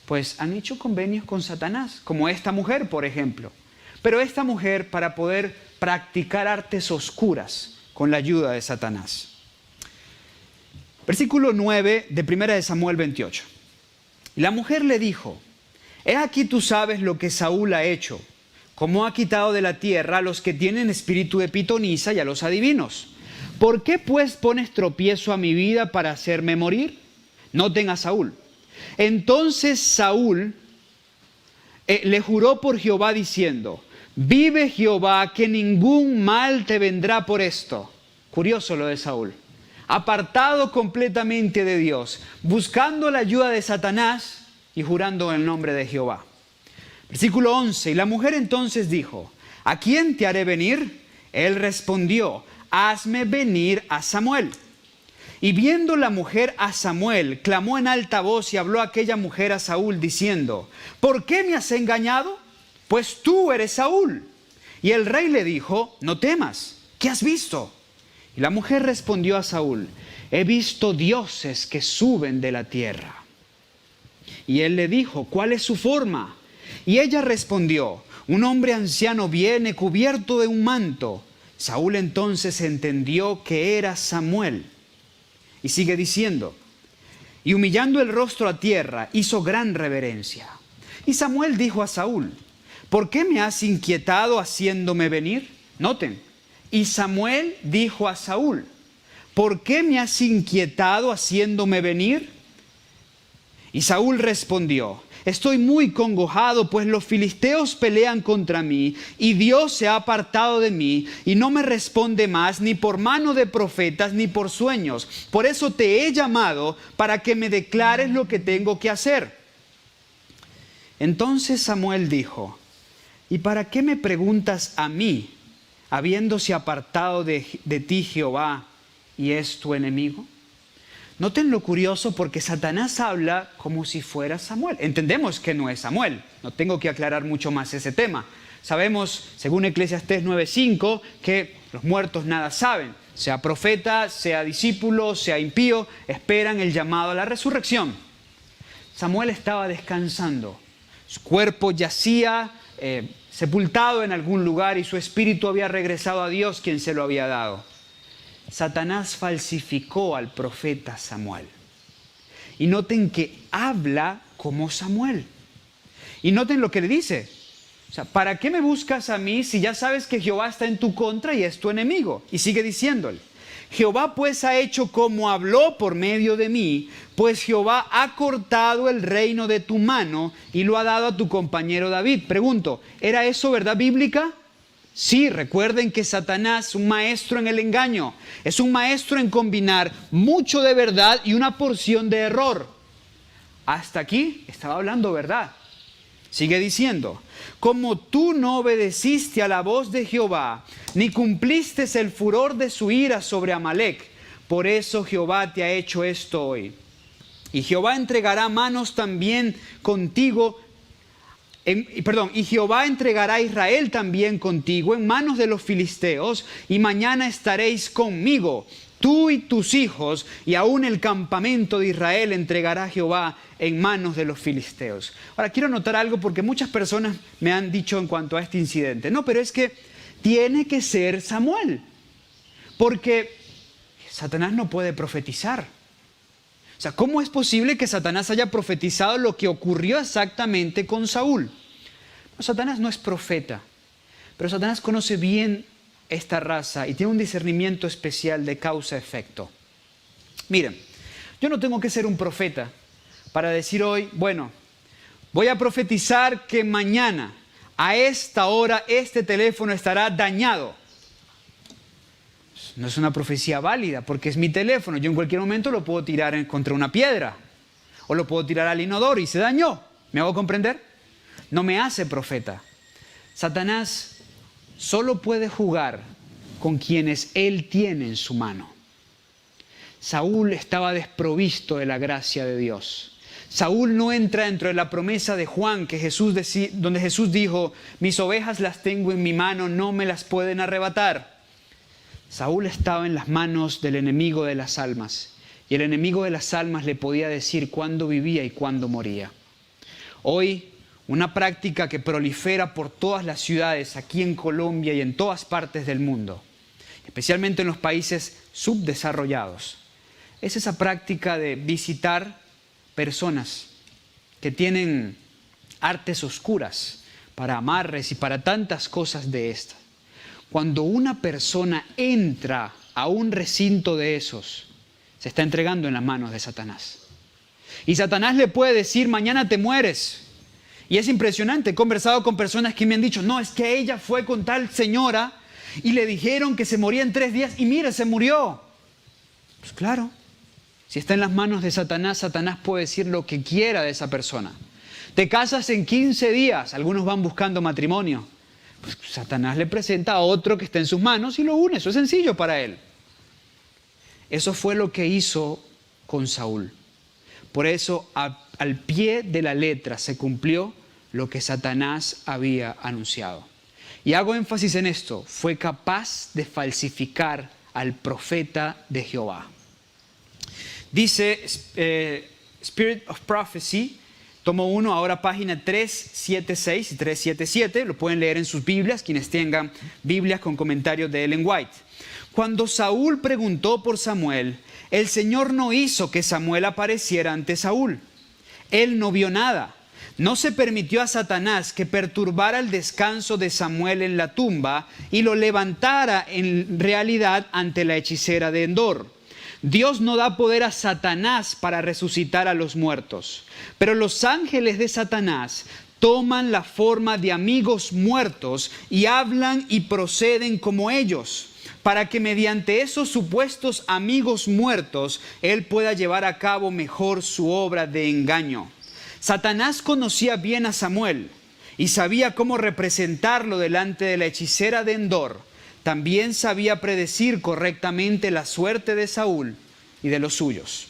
pues han hecho convenios con Satanás, como esta mujer, por ejemplo. Pero esta mujer para poder practicar artes oscuras con la ayuda de Satanás. Versículo 9 de 1 Samuel 28. Y la mujer le dijo, he aquí tú sabes lo que Saúl ha hecho, cómo ha quitado de la tierra a los que tienen espíritu de pitonisa y a los adivinos. ¿Por qué pues pones tropiezo a mi vida para hacerme morir? Noten a Saúl. Entonces Saúl le juró por Jehová diciendo, vive Jehová que ningún mal te vendrá por esto. Curioso lo de Saúl. Apartado completamente de Dios, buscando la ayuda de Satanás y jurando en el nombre de Jehová. Versículo 11, y la mujer entonces dijo, ¿a quién te haré venir? Él respondió, hazme venir a Samuel. Y viendo la mujer a Samuel, clamó en alta voz y habló aquella mujer a Saúl diciendo, ¿por qué me has engañado? Pues tú eres Saúl. Y el rey le dijo, no temas, ¿qué has visto? Y la mujer respondió a Saúl, he visto dioses que suben de la tierra. Y él le dijo, ¿cuál es su forma? Y ella respondió, un hombre anciano viene cubierto de un manto. Saúl entonces entendió que era Samuel. Y sigue diciendo, y humillando el rostro a tierra, hizo gran reverencia. Y Samuel dijo a Saúl, ¿por qué me has inquietado haciéndome venir? Noten, y Samuel dijo a Saúl, ¿por qué me has inquietado haciéndome venir? Y Saúl respondió, estoy muy congojado, pues los filisteos pelean contra mí, y Dios se ha apartado de mí, y no me responde más, ni por mano de profetas, ni por sueños. Por eso te he llamado, para que me declares lo que tengo que hacer. Entonces Samuel dijo, ¿y para qué me preguntas a mí, habiéndose apartado de ti Jehová, y es tu enemigo? Noten lo curioso, porque Satanás habla como si fuera Samuel. Entendemos que no es Samuel. No tengo que aclarar mucho más ese tema. Sabemos, según Eclesiastés 9:5, que los muertos nada saben. Sea profeta, sea discípulo, sea impío, esperan el llamado a la resurrección. Samuel estaba descansando. Su cuerpo yacía sepultado en algún lugar y su espíritu había regresado a Dios, quien se lo había dado. Satanás falsificó al profeta Samuel. Y noten que habla como Samuel. Y noten lo que le dice. O sea, ¿para qué me buscas a mí si ya sabes que Jehová está en tu contra y es tu enemigo? Y sigue diciéndole, Jehová pues ha hecho como habló por medio de mí, pues Jehová ha cortado el reino de tu mano y lo ha dado a tu compañero David. Pregunto, ¿era eso verdad bíblica? Sí, recuerden que Satanás es un maestro en el engaño, es un maestro en combinar mucho de verdad y una porción de error. Hasta aquí estaba hablando verdad. Sigue diciendo, como tú no obedeciste a la voz de Jehová, ni cumpliste el furor de su ira sobre Amalec, por eso Jehová te ha hecho esto hoy. Y Jehová entregará manos también contigo. Y Jehová entregará a Israel también contigo en manos de los filisteos, y mañana estaréis conmigo, tú y tus hijos, y aún el campamento de Israel entregará Jehová en manos de los filisteos. Ahora quiero notar algo, porque muchas personas me han dicho en cuanto a este incidente, no, pero es que tiene que ser Samuel, porque Satanás no puede profetizar. O sea, ¿cómo es posible que Satanás haya profetizado lo que ocurrió exactamente con Saúl? No, Satanás no es profeta, pero Satanás conoce bien esta raza y tiene un discernimiento especial de causa-efecto. Miren, yo no tengo que ser un profeta para decir hoy, bueno, voy a profetizar que mañana a esta hora este teléfono estará dañado. No es una profecía válida porque es mi teléfono. Yo en cualquier momento lo puedo tirar contra una piedra o lo puedo tirar al inodoro y se dañó. ¿Me hago comprender? No me hace profeta. Satanás solo puede jugar con quienes él tiene en su mano. Saúl estaba desprovisto de la gracia de Dios. Saúl no entra dentro de la promesa de Juan donde Jesús dijo, mis ovejas las tengo en mi mano, no me las pueden arrebatar. Saúl estaba en las manos del enemigo de las almas, y el enemigo de las almas le podía decir cuándo vivía y cuándo moría. Hoy, una práctica que prolifera por todas las ciudades aquí en Colombia y en todas partes del mundo, especialmente en los países subdesarrollados, es esa práctica de visitar personas que tienen artes oscuras para amarres y para tantas cosas de estas. Cuando una persona entra a un recinto de esos, se está entregando en las manos de Satanás. Y Satanás le puede decir, mañana te mueres. Y es impresionante, he conversado con personas que me han dicho, no, es que ella fue con tal señora y le dijeron que se moría en 3 días y mira, se murió. Pues claro, si está en las manos de Satanás, Satanás puede decir lo que quiera de esa persona. Te casas en 15 días, algunos van buscando matrimonio. Pues Satanás le presenta a otro que está en sus manos y lo une, eso es sencillo para él. Eso fue lo que hizo con Saúl. Por eso al pie de la letra se cumplió lo que Satanás había anunciado. Y hago énfasis en esto, fue capaz de falsificar al profeta de Jehová. Dice Spirit of Prophecy, tomo 1, ahora página 376 y 377, lo pueden leer en sus Biblias, quienes tengan Biblias con comentarios de Ellen White. Cuando Saúl preguntó por Samuel, el Señor no hizo que Samuel apareciera ante Saúl. Él no vio nada. No se permitió a Satanás que perturbara el descanso de Samuel en la tumba y lo levantara en realidad ante la hechicera de Endor. Dios no da poder a Satanás para resucitar a los muertos, pero los ángeles de Satanás toman la forma de amigos muertos y hablan y proceden como ellos, para que mediante esos supuestos amigos muertos él pueda llevar a cabo mejor su obra de engaño. Satanás conocía bien a Samuel y sabía cómo representarlo delante de la hechicera de Endor. También sabía predecir correctamente la suerte de Saúl y de los suyos.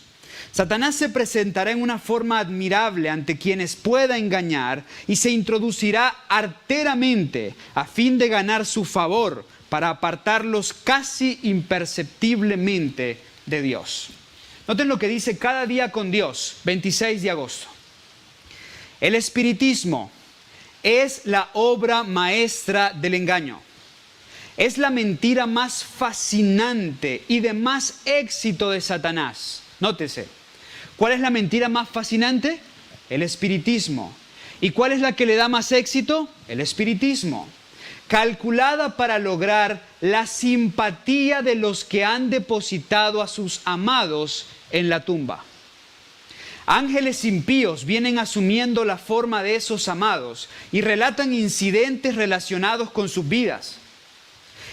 Satanás se presentará en una forma admirable ante quienes pueda engañar y se introducirá arteramente a fin de ganar su favor para apartarlos casi imperceptiblemente de Dios. Noten lo que dice Cada Día con Dios, 26 de agosto. El espiritismo es la obra maestra del engaño. Es la mentira más fascinante y de más éxito de Satanás. Nótese, ¿cuál es la mentira más fascinante? El espiritismo. ¿Y cuál es la que le da más éxito? El espiritismo. Calculada para lograr la simpatía de los que han depositado a sus amados en la tumba. Ángeles impíos vienen asumiendo la forma de esos amados y relatan incidentes relacionados con sus vidas.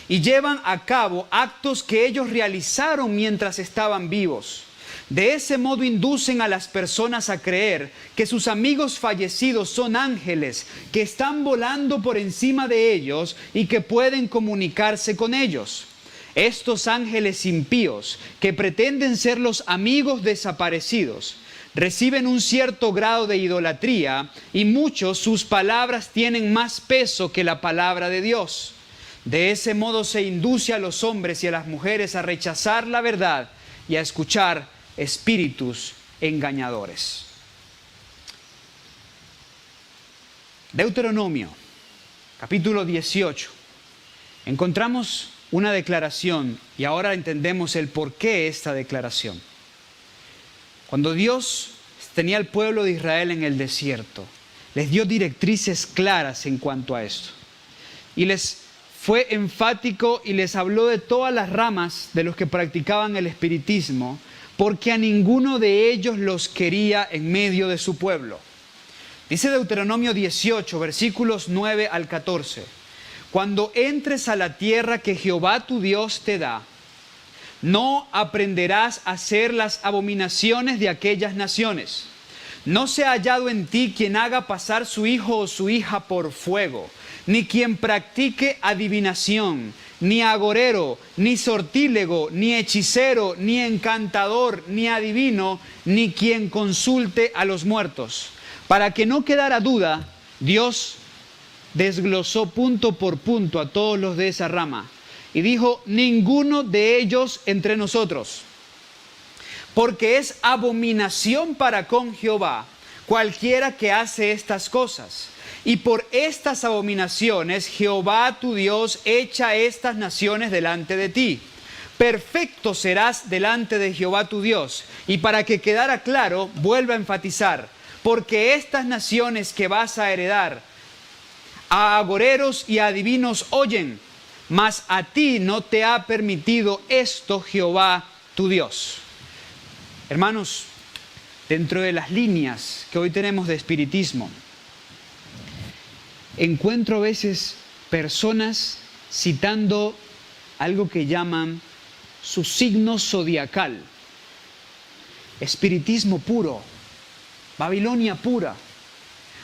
Y llevan a cabo actos que ellos realizaron mientras estaban vivos. De ese modo inducen a las personas a creer que sus amigos fallecidos son ángeles que están volando por encima de ellos y que pueden comunicarse con ellos. Estos ángeles impíos, que pretenden ser los amigos desaparecidos, reciben un cierto grado de idolatría y muchos sus palabras tienen más peso que la palabra de Dios. De ese modo se induce a los hombres y a las mujeres a rechazar la verdad y a escuchar espíritus engañadores. Deuteronomio, capítulo 18. Encontramos una declaración y ahora entendemos el porqué de esta declaración. Cuando Dios tenía al pueblo de Israel en el desierto, les dio directrices claras en cuanto a esto. Y les fue enfático y les habló de todas las ramas de los que practicaban el espiritismo, porque a ninguno de ellos los quería en medio de su pueblo. Dice Deuteronomio 18, versículos 9 al 14. Cuando entres a la tierra que Jehová tu Dios te da, no aprenderás a hacer las abominaciones de aquellas naciones. No se ha hallado en ti quien haga pasar su hijo o su hija por fuego, ni quien practique adivinación, ni agorero, ni sortílego, ni hechicero, ni encantador, ni adivino, ni quien consulte a los muertos. Para que no quedara duda, Dios desglosó punto por punto a todos los de esa rama. Y dijo, ninguno de ellos entre nosotros, porque es abominación para con Jehová cualquiera que hace estas cosas. Y por estas abominaciones Jehová tu Dios echa estas naciones delante de ti. Perfecto serás delante de Jehová tu Dios. Y para que quedara claro, vuelvo a enfatizar, porque estas naciones que vas a heredar, a agoreros y a adivinos oyen, mas a ti no te ha permitido esto Jehová tu Dios. Hermanos, dentro de las líneas que hoy tenemos de espiritismo, encuentro a veces personas citando algo que llaman su signo zodiacal. Espiritismo puro, Babilonia pura,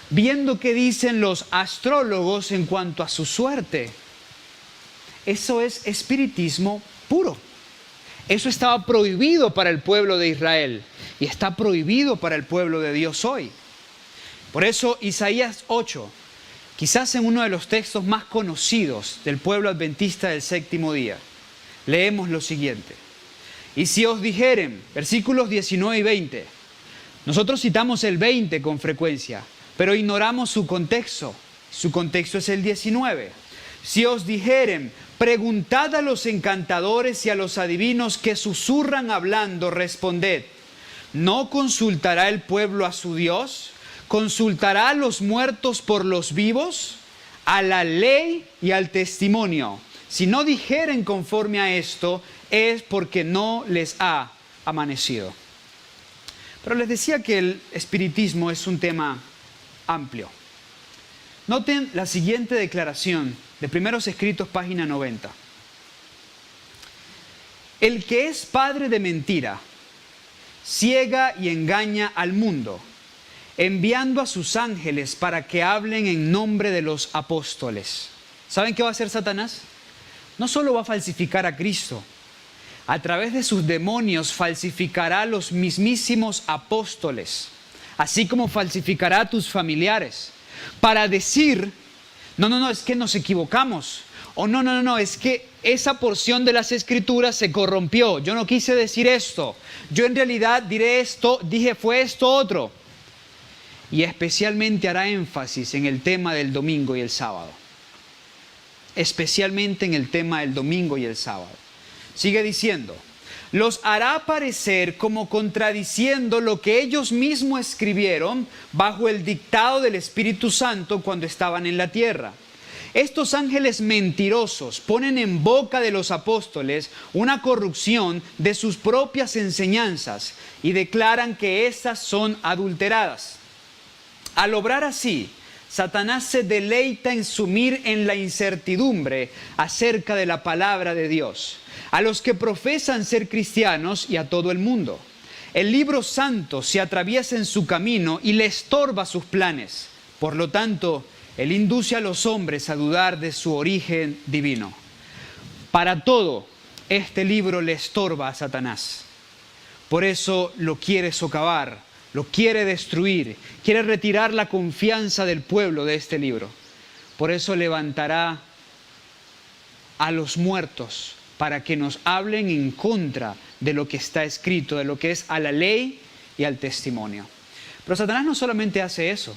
viendo qué dicen los astrólogos en cuanto a su suerte. Eso es espiritismo puro. Eso estaba prohibido para el pueblo de Israel y está prohibido para el pueblo de Dios hoy. Por eso Isaías 8, quizás en uno de los textos más conocidos del pueblo adventista del séptimo día, leemos lo siguiente. Y si os dijeren, versículos 19 y 20, Nosotros citamos el 20 con frecuencia, pero ignoramos su contexto. Su contexto es el 19. Si os dijeren, preguntad a los encantadores y a los adivinos que susurran hablando, responded, ¿no consultará el pueblo a su Dios? ¿Consultará a los muertos por los vivos? A la ley y al testimonio. Si no dijeren conforme a esto, es porque no les ha amanecido. Pero les decía que el espiritismo es un tema amplio. Noten la siguiente declaración de Primeros Escritos, página 90. El que es padre de mentira, ciega y engaña al mundo, enviando a sus ángeles para que hablen en nombre de los apóstoles. ¿Saben qué va a hacer Satanás? No solo va a falsificar a Cristo, a través de sus demonios falsificará a los mismísimos apóstoles, así como falsificará a tus familiares, para decir, no, es que nos equivocamos, o no, es que esa porción de las Escrituras se corrompió, yo no quise decir esto, yo en realidad dije fue esto otro. Y especialmente hará énfasis en el tema del domingo y el sábado. Especialmente en el tema del domingo y el sábado. Sigue diciendo, los hará aparecer como contradiciendo lo que ellos mismos escribieron bajo el dictado del Espíritu Santo cuando estaban en la tierra. Estos ángeles mentirosos ponen en boca de los apóstoles una corrupción de sus propias enseñanzas y declaran que éstas son adulteradas. Al obrar así, Satanás se deleita en sumir en la incertidumbre acerca de la palabra de Dios, a los que profesan ser cristianos y a todo el mundo. El libro santo se atraviesa en su camino y le estorba sus planes. Por lo tanto, él induce a los hombres a dudar de su origen divino. Para todo, este libro le estorba a Satanás. Por eso lo quiere socavar, lo quiere destruir, quiere retirar la confianza del pueblo de este libro. Por eso levantará a los muertos para que nos hablen en contra de lo que está escrito, de lo que es a la ley y al testimonio. Pero Satanás no solamente hace eso.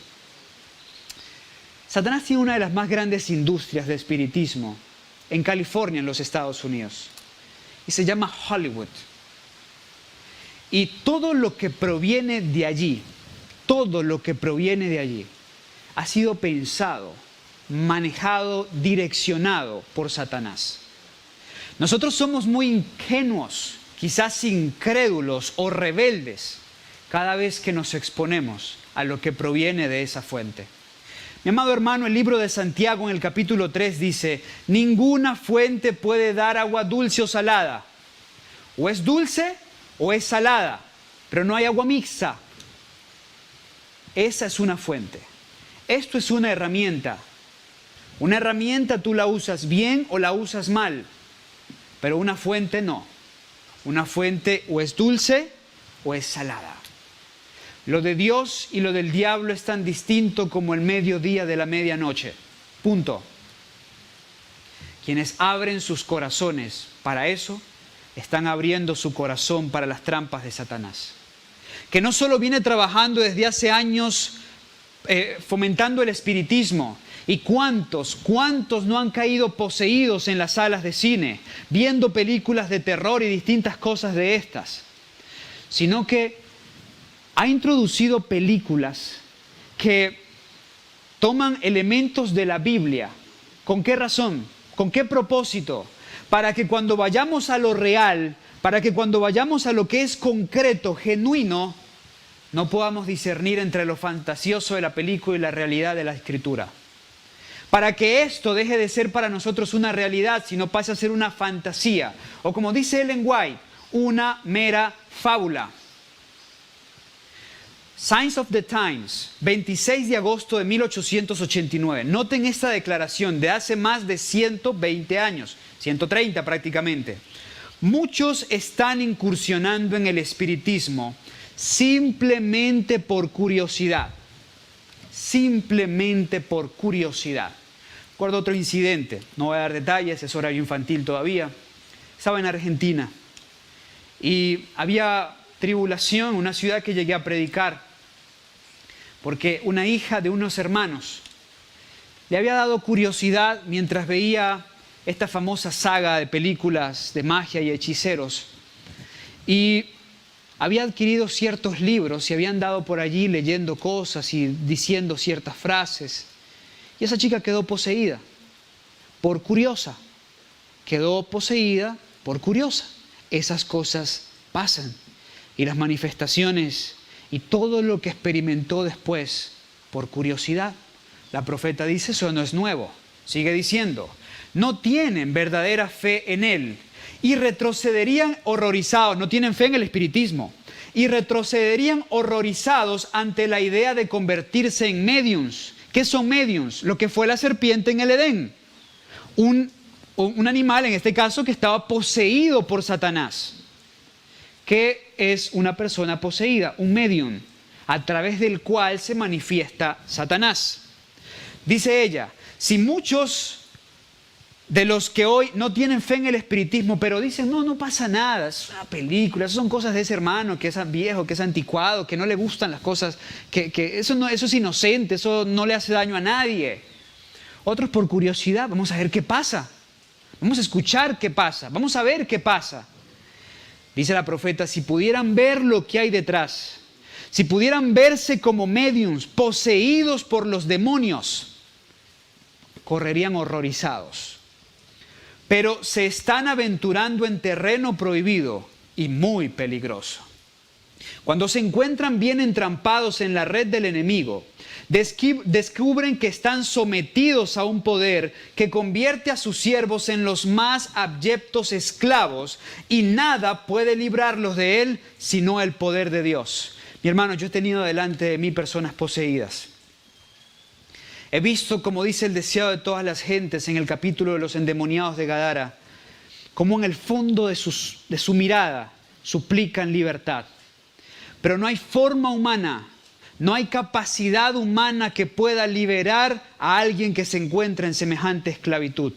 Satanás tiene una de las más grandes industrias de espiritismo en California, en los Estados Unidos. Y se llama Hollywood. Y todo lo que proviene de allí, ha sido pensado, manejado, direccionado por Satanás. Nosotros somos muy ingenuos, quizás incrédulos o rebeldes, cada vez que nos exponemos a lo que proviene de esa fuente. Mi amado hermano, el libro de Santiago en el capítulo 3 dice, ninguna fuente puede dar agua dulce o salada. O es dulce o es salada, pero no hay agua mixta. Esa es una fuente. Esto es una herramienta. Una herramienta tú la usas bien o la usas mal, pero una fuente no. Una fuente o es dulce o es salada. Lo de Dios y lo del diablo es tan distinto como el mediodía de la medianoche. Punto. Quienes abren sus corazones para eso, están abriendo su corazón para las trampas de Satanás. Que no solo viene trabajando desde hace años fomentando el espiritismo. ¿Y cuántos no han caído poseídos en las salas de cine, viendo películas de terror y distintas cosas de estas? Sino que ha introducido películas que toman elementos de la Biblia. ¿Con qué razón? ¿Con qué propósito? Para que cuando vayamos a lo real, para que cuando vayamos a lo que es concreto, genuino, no podamos discernir entre lo fantasioso de la película y la realidad de la Escritura. Para que esto deje de ser para nosotros una realidad, sino pase a ser una fantasía. O como dice Ellen White, una mera fábula. Signs of the Times, 26 de agosto de 1889. Noten esta declaración de hace más de 120 años, 130 prácticamente. Muchos están incursionando en el espiritismo simplemente por curiosidad. Simplemente por curiosidad. Recuerdo otro incidente, no voy a dar detalles, es horario infantil todavía. Estaba en Argentina y había tribulación, una ciudad que llegué a predicar, porque una hija de unos hermanos le había dado curiosidad mientras veía esta famosa saga de películas de magia y hechiceros, y había adquirido ciertos libros y habían dado por allí leyendo cosas y diciendo ciertas frases. Y esa chica quedó poseída por curiosa. Quedó poseída por curiosa. Esas cosas pasan. Y las manifestaciones y todo lo que experimentó después por curiosidad. La profeta dice, eso no es nuevo. Sigue diciendo, no tienen verdadera fe en Él. Y retrocederían horrorizados, no tienen fe en el espiritismo, y retrocederían horrorizados ante la idea de convertirse en médiums. ¿Qué son médiums? Lo que fue la serpiente en el Edén. Un animal, en este caso, que estaba poseído por Satanás. ¿Qué es una persona poseída? Un médium, a través del cual se manifiesta Satanás. Dice ella, si muchos de los que hoy no tienen fe en el espiritismo, pero dicen, no pasa nada, es una película, eso son cosas de ese hermano que es viejo, que es anticuado, que no le gustan las cosas, que eso es inocente, eso no le hace daño a nadie. Otros por curiosidad, vamos a ver qué pasa, vamos a escuchar qué pasa, vamos a ver qué pasa. Dice la profeta, si pudieran ver lo que hay detrás, si pudieran verse como médiums, poseídos por los demonios, correrían horrorizados. Pero se están aventurando en terreno prohibido y muy peligroso. Cuando se encuentran bien entrampados en la red del enemigo, descubren que están sometidos a un poder que convierte a sus siervos en los más abyectos esclavos y nada puede librarlos de él sino el poder de Dios. Mi hermano, yo he tenido delante de mí personas poseídas. He visto, como dice el deseado de todas las gentes en el capítulo de los endemoniados de Gadara, como en el fondo de su mirada suplican libertad. Pero no hay forma humana, no hay capacidad humana que pueda liberar a alguien que se encuentra en semejante esclavitud.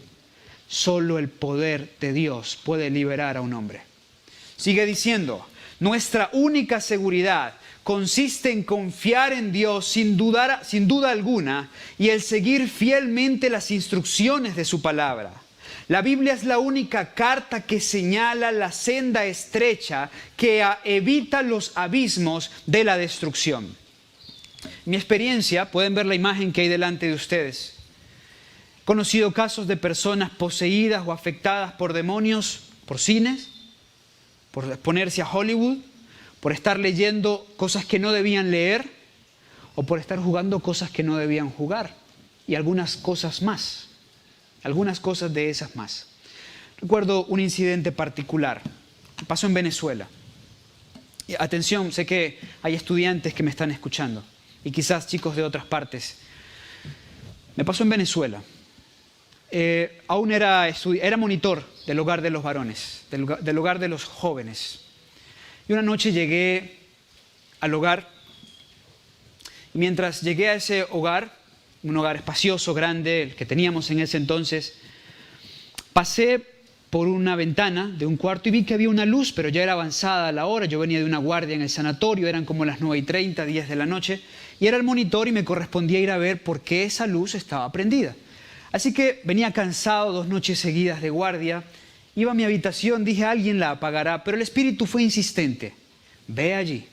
Solo el poder de Dios puede liberar a un hombre. Sigue diciendo, nuestra única seguridad consiste en confiar en Dios sin duda alguna y el seguir fielmente las instrucciones de su palabra. La Biblia es la única carta que señala la senda estrecha que evita los abismos de la destrucción. Mi experiencia, pueden ver la imagen que hay delante de ustedes. He conocido casos de personas poseídas o afectadas por demonios, por cines, por exponerse a Hollywood, por estar leyendo cosas que no debían leer o por estar jugando cosas que no debían jugar y algunas cosas más, algunas cosas de esas más. Recuerdo un incidente particular, pasó en Venezuela. Y atención, sé que hay estudiantes que me están escuchando y quizás chicos de otras partes. Me pasó en Venezuela. Aún era monitor del hogar de los varones, del hogar de los jóvenes. Y una noche llegué al hogar y mientras llegué a ese hogar, un hogar espacioso, grande, el que teníamos en ese entonces, pasé por una ventana de un cuarto y vi que había una luz, pero ya era avanzada la hora. Yo venía de una guardia en el sanatorio, eran como las 9:30, 10 de la noche, y era el monitor y me correspondía ir a ver por qué esa luz estaba prendida. Así que venía cansado, 2 noches seguidas de guardia. Iba a mi habitación, dije, alguien la apagará, pero el espíritu fue insistente. Ve allí,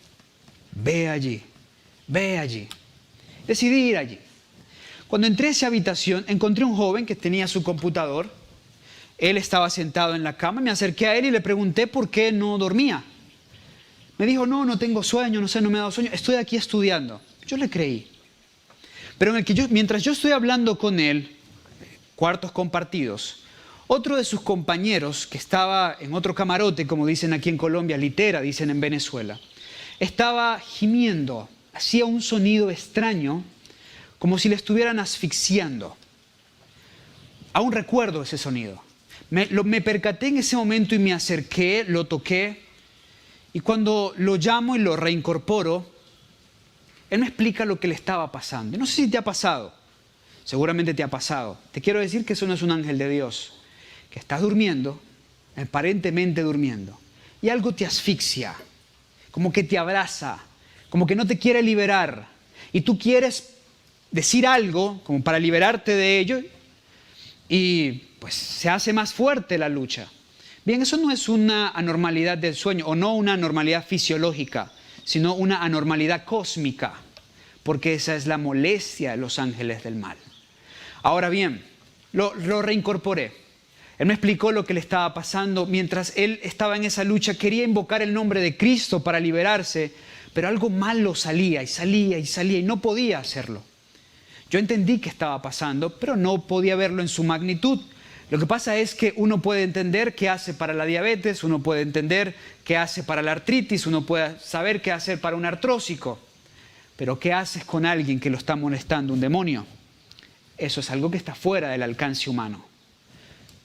ve allí, ve allí. Decidí ir allí. Cuando entré a esa habitación, encontré un joven que tenía su computador. Él estaba sentado en la cama, me acerqué a él y le pregunté por qué no dormía. Me dijo, no tengo sueño, no me ha dado sueño, estoy aquí estudiando. Yo le creí. Pero mientras yo estoy hablando con él, cuartos compartidos, otro de sus compañeros, que estaba en otro camarote, como dicen aquí en Colombia, litera, dicen en Venezuela, estaba gimiendo, hacía un sonido extraño, como si le estuvieran asfixiando. Aún recuerdo ese sonido. Me percaté en ese momento y me acerqué, lo toqué, y cuando lo llamo y lo reincorporo, él me explica lo que le estaba pasando. No sé si te ha pasado, seguramente te ha pasado. Te quiero decir que eso no es un ángel de Dios. Que estás durmiendo, aparentemente durmiendo, y algo te asfixia, como que te abraza, como que no te quiere liberar. Y tú quieres decir algo como para liberarte de ello y pues se hace más fuerte la lucha. Bien, eso no es una anormalidad del sueño, o no una anormalidad fisiológica, sino una anormalidad cósmica, porque esa es la molestia de los ángeles del mal. Ahora bien, lo reincorporé. Él me explicó lo que le estaba pasando. Mientras él estaba en esa lucha, quería invocar el nombre de Cristo para liberarse, pero algo malo salía y salía y salía y no podía hacerlo. Yo entendí qué estaba pasando, pero no podía verlo en su magnitud. Lo que pasa es que uno puede entender qué hace para la diabetes, uno puede entender qué hace para la artritis, uno puede saber qué hacer para un artrósico. Pero ¿qué haces con alguien que lo está molestando, un demonio? Eso es algo que está fuera del alcance humano.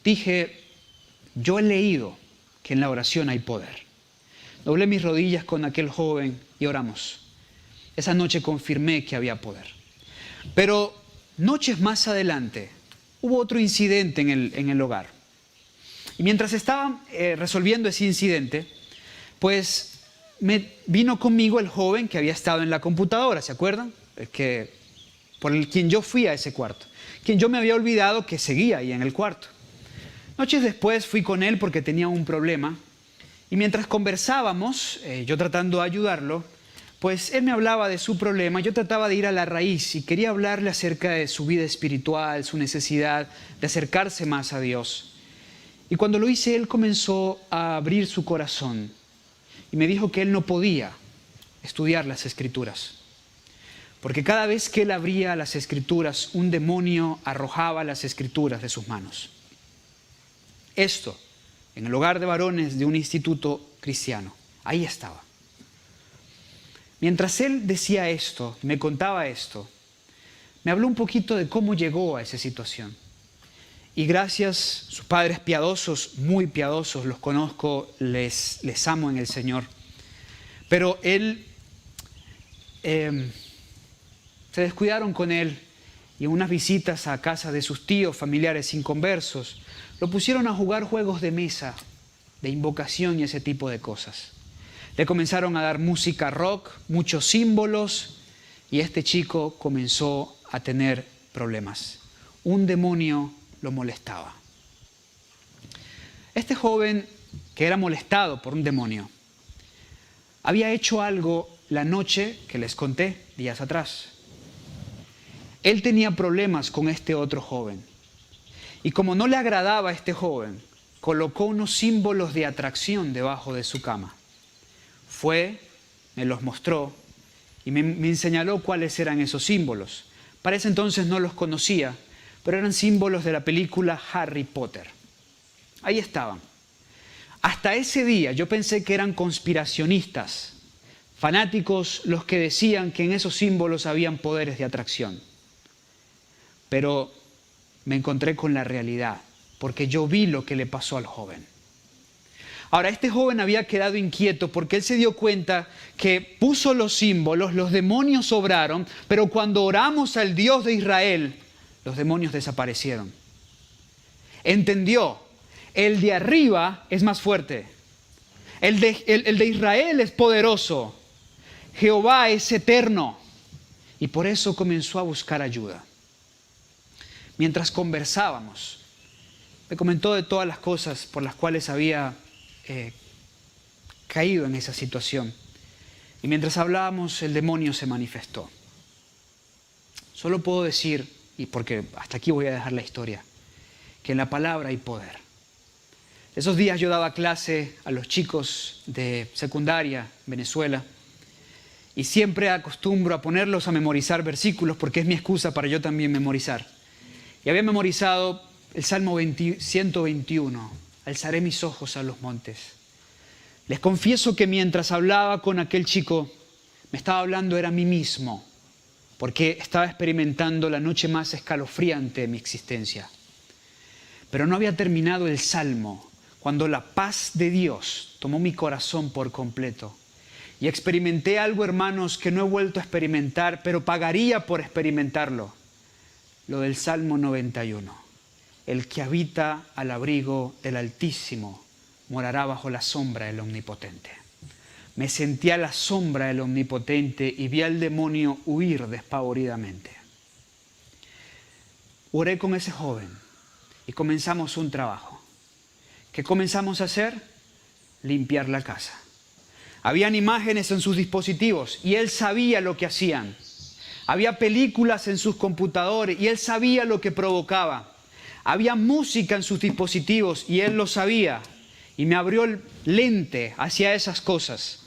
Dije, yo he leído que en la oración hay poder. Doblé mis rodillas con aquel joven y oramos. Esa noche confirmé que había poder. Pero noches más adelante hubo otro incidente en el hogar. Y mientras estaba resolviendo ese incidente, pues vino conmigo el joven que había estado en la computadora, ¿se acuerdan? Quien yo fui a ese cuarto, quien yo me había olvidado que seguía ahí en el cuarto. Noches después fui con él porque tenía un problema y mientras conversábamos, yo tratando de ayudarlo, pues él me hablaba de su problema, yo trataba de ir a la raíz y quería hablarle acerca de su vida espiritual, su necesidad de acercarse más a Dios. Y cuando lo hice, él comenzó a abrir su corazón y me dijo que él no podía estudiar las Escrituras, porque cada vez que él abría las Escrituras, un demonio arrojaba las Escrituras de sus manos. Esto, en el hogar de varones de un instituto cristiano, ahí estaba. Mientras él decía esto, me contaba esto, me habló un poquito de cómo llegó a esa situación. Y gracias, sus padres piadosos, muy piadosos, los conozco, les amo en el Señor. Pero él, se descuidaron con él y en unas visitas a casa de sus tíos, familiares inconversos, lo pusieron a jugar juegos de mesa, de invocación y ese tipo de cosas. Le comenzaron a dar música rock, muchos símbolos, y este chico comenzó a tener problemas. Un demonio lo molestaba. Este joven, que era molestado por un demonio, había hecho algo la noche que les conté días atrás. Él tenía problemas con este otro joven. Y como no le agradaba a este joven, colocó unos símbolos de atracción debajo de su cama. Fue, me los mostró y me señaló cuáles eran esos símbolos. Para ese entonces no los conocía, pero eran símbolos de la película Harry Potter. Ahí estaban. Hasta ese día yo pensé que eran conspiracionistas, fanáticos los que decían que en esos símbolos habían poderes de atracción. Pero me encontré con la realidad, porque yo vi lo que le pasó al joven. Ahora, este joven había quedado inquieto porque él se dio cuenta que puso los símbolos, los demonios obraron, pero cuando oramos al Dios de Israel, los demonios desaparecieron. Entendió, el de arriba es más fuerte, el de Israel es poderoso, Jehová es eterno, y por eso comenzó a buscar ayuda. Mientras conversábamos, me comentó de todas las cosas por las cuales había caído en esa situación. Y mientras hablábamos, el demonio se manifestó. Solo puedo decir, y porque hasta aquí voy a dejar la historia, que en la palabra hay poder. Esos días yo daba clase a los chicos de secundaria en Venezuela y siempre acostumbro a ponerlos a memorizar versículos porque es mi excusa para yo también memorizar. Y había memorizado el Salmo 121, alzaré mis ojos a los montes. Les confieso que mientras hablaba con aquel chico, me estaba hablando era a mí mismo, porque estaba experimentando la noche más escalofriante de mi existencia. Pero no había terminado el Salmo cuando la paz de Dios tomó mi corazón por completo. Y experimenté algo, hermanos, que no he vuelto a experimentar, pero pagaría por experimentarlo. Lo del Salmo 91. El que habita al abrigo del Altísimo morará bajo la sombra del Omnipotente. me sentí a la sombra del Omnipotente y vi al demonio huir despavoridamente. Oré con ese joven y comenzamos un trabajo. ¿Qué comenzamos a hacer? Limpiar la casa. Habían imágenes en sus dispositivos y él sabía lo que hacían. Había películas en sus computadores y él sabía lo que provocaba. Había música en sus dispositivos y él lo sabía. Y me abrió el lente hacia esas cosas.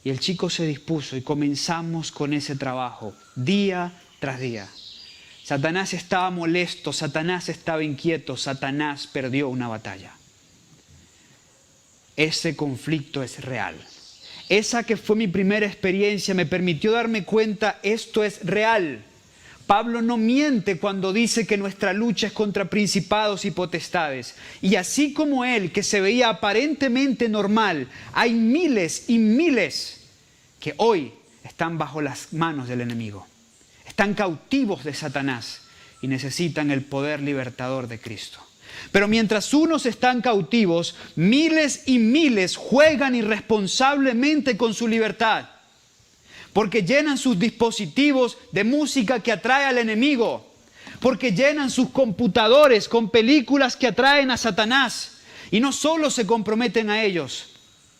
Y el chico se dispuso y comenzamos con ese trabajo, día tras día. Satanás estaba molesto, Satanás estaba inquieto, Satanás perdió una batalla. Ese conflicto es real. Esa que fue mi primera experiencia me permitió darme cuenta, esto es real. Pablo no miente cuando dice que nuestra lucha es contra principados y potestades. Y así como él, que se veía aparentemente normal, hay miles y miles que hoy están bajo las manos del enemigo. Están cautivos de Satanás y necesitan el poder libertador de Cristo. Pero mientras unos están cautivos, miles y miles juegan irresponsablemente con su libertad. Porque llenan sus dispositivos de música que atrae al enemigo. Porque llenan sus computadores con películas que atraen a Satanás. Y no solo se comprometen a ellos,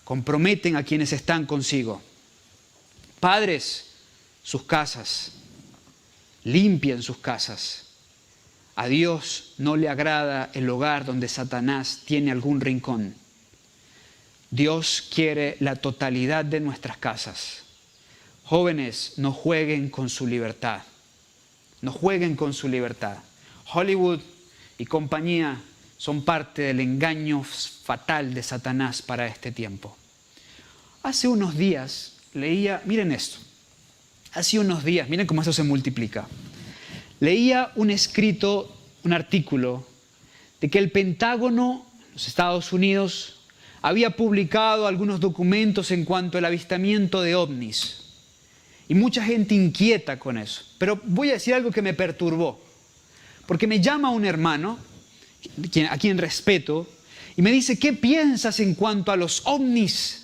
comprometen a quienes están consigo. Padres, sus casas. Limpien sus casas. A Dios no le agrada el hogar donde Satanás tiene algún rincón. Dios quiere la totalidad de nuestras casas. Jóvenes, no jueguen con su libertad. No jueguen con su libertad. Hollywood y compañía son parte del engaño fatal de Satanás para este tiempo. Hace unos días leía, miren esto. Hace unos días, miren cómo esto se multiplica. Leía un escrito, un artículo, de que el Pentágono, los Estados Unidos, había publicado algunos documentos en cuanto al avistamiento de ovnis. Y mucha gente inquieta con eso. Pero voy a decir algo que me perturbó. Porque me llama un hermano, a quien respeto, y me dice, ¿qué piensas en cuanto a los ovnis?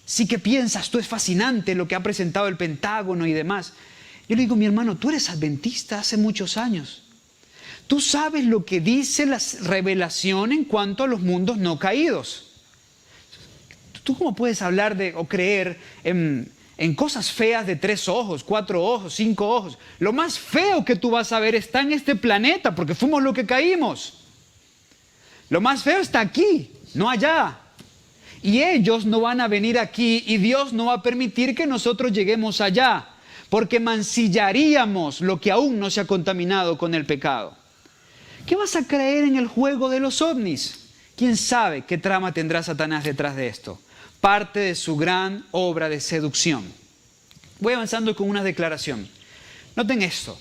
Sí, ¿qué piensas? Esto es fascinante lo que ha presentado el Pentágono y demás. Yo le digo, mi hermano, tú eres adventista hace muchos años. Tú sabes lo que dice la revelación en cuanto a los mundos no caídos. ¿Tú cómo puedes hablar de o creer en cosas feas de 3 ojos, 4 ojos, 5 ojos? Lo más feo que tú vas a ver está en este planeta, porque fuimos lo que caímos. Lo más feo está aquí, no allá. Y ellos no van a venir aquí y Dios no va a permitir que nosotros lleguemos allá, porque mancillaríamos lo que aún no se ha contaminado con el pecado. ¿Qué vas a creer en el juego de los ovnis? ¿Quién sabe qué trama tendrá Satanás detrás de esto? Parte de su gran obra de seducción. Voy avanzando con una declaración. Noten esto.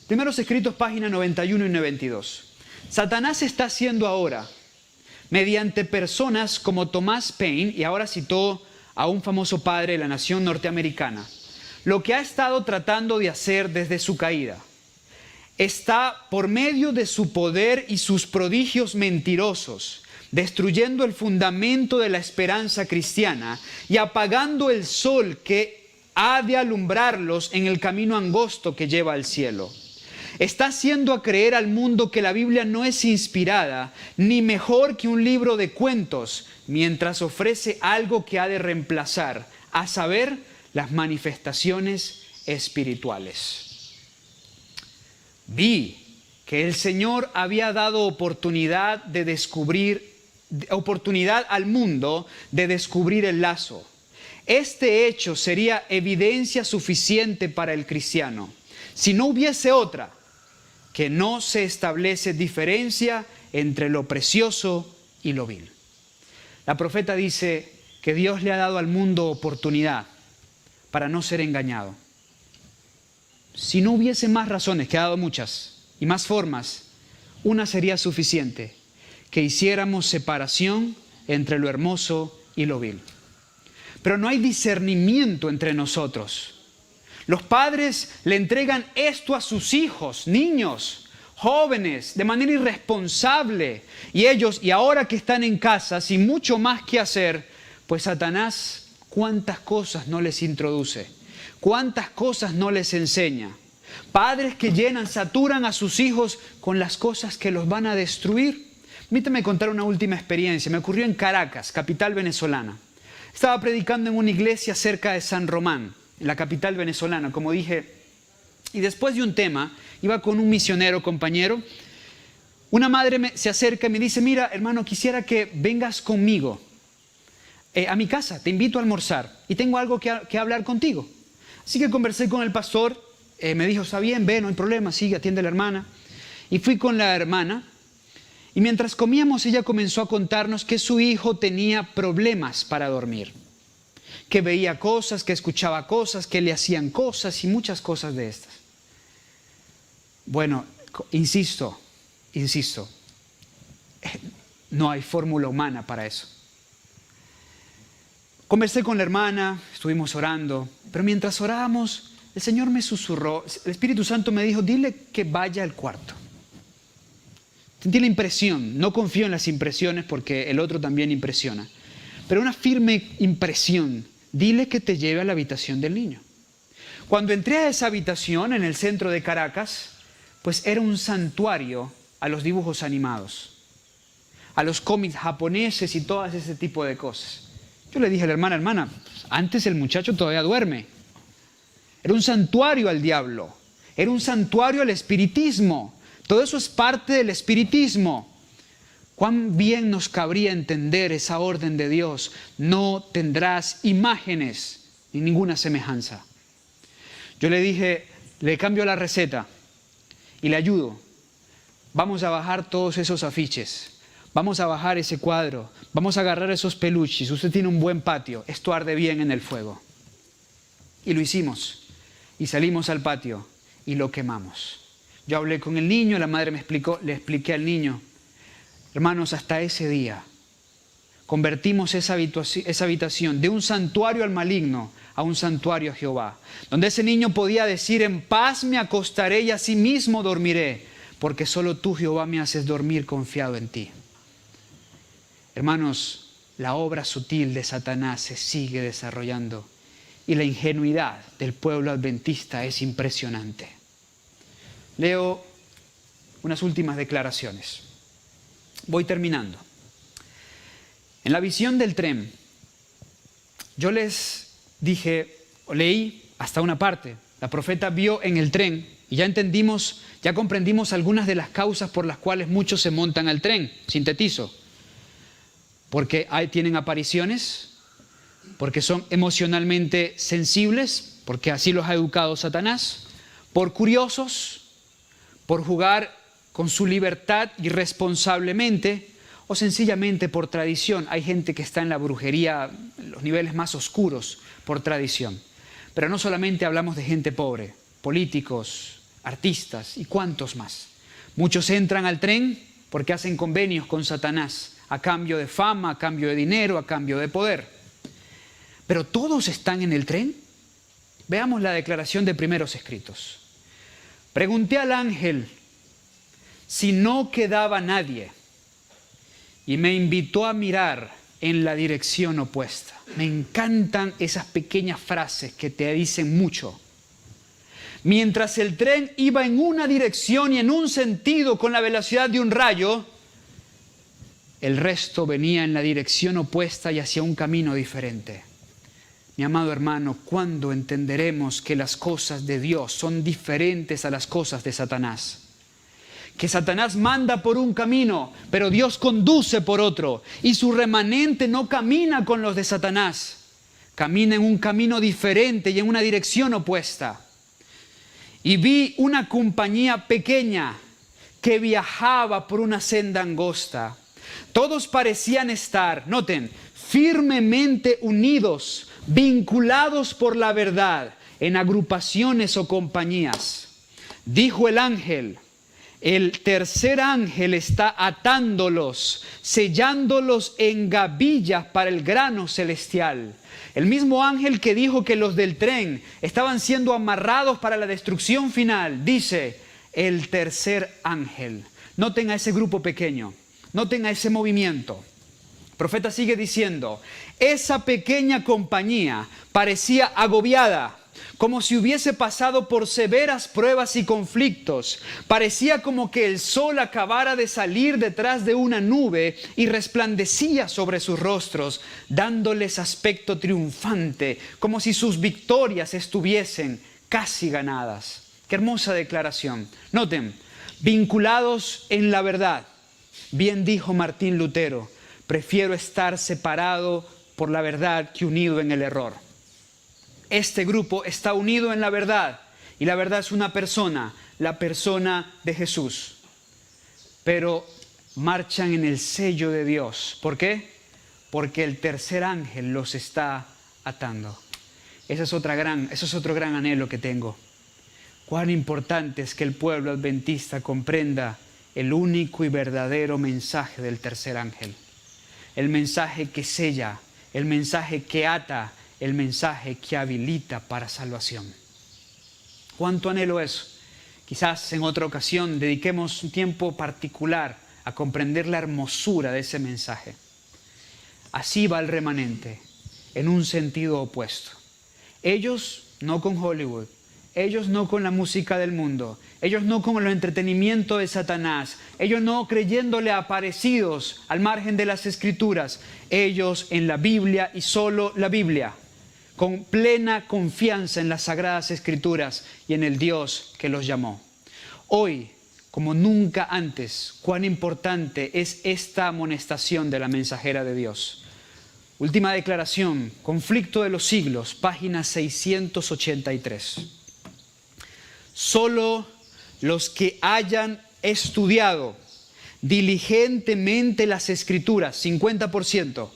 Primeros Escritos, páginas 91 y 92. Satanás está haciendo ahora, mediante personas como Thomas Paine, y ahora citó a un famoso padre de la nación norteamericana, lo que ha estado tratando de hacer desde su caída. Está por medio de su poder y sus prodigios mentirosos, destruyendo el fundamento de la esperanza cristiana y apagando el sol que ha de alumbrarlos en el camino angosto que lleva al cielo. Está haciendo a creer al mundo que la Biblia no es inspirada ni mejor que un libro de cuentos, mientras ofrece algo que ha de reemplazar, a saber, las manifestaciones espirituales. Vi que el Señor había dado oportunidad al mundo de descubrir el lazo. Este hecho sería evidencia suficiente para el cristiano. Si no hubiese otra, que no se establece diferencia entre lo precioso y lo vil. La profeta dice que Dios le ha dado al mundo oportunidad para no ser engañado. Si no hubiese más razones, que ha dado muchas, y más formas, una sería suficiente, que hiciéramos separación entre lo hermoso y lo vil. Pero no hay discernimiento entre nosotros. Los padres le entregan esto a sus hijos, niños, jóvenes, de manera irresponsable. Y ellos, y ahora que están en casa, sin mucho más que hacer, pues Satanás ¿Cuántas cosas no les introduce? ¿Cuántas cosas no les enseña? Padres que llenan, saturan a sus hijos con las cosas que los van a destruir. Permítame contar una última experiencia. Me ocurrió en Caracas, capital venezolana. Estaba predicando en una iglesia cerca de San Román, en la capital venezolana, como dije. Y después de un tema, iba con un misionero compañero. Una madre se acerca y me dice, mira, hermano, quisiera que vengas conmigo a mi casa. Te invito a almorzar y tengo algo que hablar contigo. Así que conversé con el pastor. Me dijo, está bien, ve, no hay problema, sigue, atiende a la hermana. Y fui con la hermana. Y mientras comíamos, ella comenzó a contarnos que su hijo tenía problemas para dormir. Que veía cosas, que escuchaba cosas, que le hacían cosas y muchas cosas de estas. Bueno, insisto, no hay fórmula humana para eso. Conversé con la hermana, estuvimos orando, pero mientras orábamos, el Señor me susurró, el Espíritu Santo me dijo, dile que vaya al cuarto. Sentí la impresión, no confío en las impresiones porque el otro también impresiona, pero una firme impresión, dile que te lleve a la habitación del niño. Cuando entré a esa habitación en el centro de Caracas, pues era un santuario a los dibujos animados, a los cómics japoneses y todo ese tipo de cosas. Yo le dije a la hermana, antes el muchacho todavía duerme. Era un santuario al diablo, era un santuario al espiritismo. Todo eso es parte del espiritismo. Cuán bien nos cabría entender esa orden de Dios. No tendrás imágenes ni ninguna semejanza. Yo le dije, le cambio la receta y le ayudo. Vamos a bajar todos esos afiches. Vamos a bajar ese cuadro. Vamos a agarrar esos peluches. Usted tiene un buen patio. Esto arde bien en el fuego. Y lo hicimos. Y salimos al patio y lo quemamos. Yo hablé con el niño, la madre me explicó, le expliqué al niño. Hermanos, hasta ese día convertimos esa habitación de un santuario al maligno a un santuario a Jehová. Donde ese niño podía decir, en paz me acostaré y asimismo dormiré, porque solo tú, Jehová, me haces dormir confiado en ti. Hermanos, la obra sutil de Satanás se sigue desarrollando y la ingenuidad del pueblo adventista es impresionante. Leo unas últimas declaraciones. Voy terminando. En la visión del tren, yo les dije, o leí hasta una parte, la profeta vio en el tren y ya comprendimos algunas de las causas por las cuales muchos se montan al tren. Sintetizo. Porque tienen apariciones, porque son emocionalmente sensibles, porque así los ha educado Satanás, por curiosos, por jugar con su libertad irresponsablemente o sencillamente por tradición. Hay gente que está en la brujería, en los niveles más oscuros, por tradición. Pero no solamente hablamos de gente pobre, políticos, artistas y cuantos más. Muchos entran al tren porque hacen convenios con Satanás a cambio de fama, a cambio de dinero, a cambio de poder. ¿Pero todos están en el tren? Veamos la declaración de Primeros Escritos. Pregunté al ángel si no quedaba nadie y me invitó a mirar en la dirección opuesta. Me encantan esas pequeñas frases que te dicen mucho. Mientras el tren iba en una dirección y en un sentido con la velocidad de un rayo, el resto venía en la dirección opuesta y hacia un camino diferente. Mi amado hermano, ¿cuándo entenderemos que las cosas de Dios son diferentes a las cosas de Satanás? Que Satanás manda por un camino, pero Dios conduce por otro. Y su remanente no camina con los de Satanás. Camina en un camino diferente y en una dirección opuesta. Y vi una compañía pequeña que viajaba por una senda angosta. Todos parecían estar, noten, firmemente unidos, vinculados por la verdad, en agrupaciones o compañías. Dijo el ángel, el tercer ángel está atándolos, sellándolos en gavillas para el grano celestial. El mismo ángel que dijo que los del tren estaban siendo amarrados para la destrucción final, dice el tercer ángel. Noten a ese grupo pequeño, noten a ese movimiento. profeta sigue diciendo, esa pequeña compañía parecía agobiada, como si hubiese pasado por severas pruebas y conflictos. Parecía como que el sol acabara de salir detrás de una nube y resplandecía sobre sus rostros, dándoles aspecto triunfante, como si sus victorias estuviesen casi ganadas. Qué hermosa declaración. Noten, vinculados en la verdad. Bien dijo Martín Lutero, prefiero estar separado por la verdad que unido en el error. Este grupo está unido en la verdad y la verdad es una persona, la persona de Jesús. Pero marchan en el sello de Dios. ¿Por qué? Porque el tercer ángel los está atando. Ese es otro gran anhelo que tengo. Cuán importante es que el pueblo adventista comprenda el único y verdadero mensaje del tercer ángel. El mensaje que sella, el mensaje que ata, el mensaje que habilita para salvación. ¿Cuánto anhelo eso? Quizás en otra ocasión dediquemos un tiempo particular a comprender la hermosura de ese mensaje. Así va el remanente, en un sentido opuesto. Ellos no con Hollywood, ellos no con la música del mundo, ellos no con el entretenimiento de Satanás, ellos no creyéndole aparecidos al margen de las Escrituras, ellos en la Biblia y solo la Biblia, con plena confianza en las Sagradas Escrituras y en el Dios que los llamó. Hoy, como nunca antes, cuán importante es esta amonestación de la mensajera de Dios. Última declaración, Conflicto de los Siglos, página 683. Solo los que hayan estudiado diligentemente las Escrituras, 50%,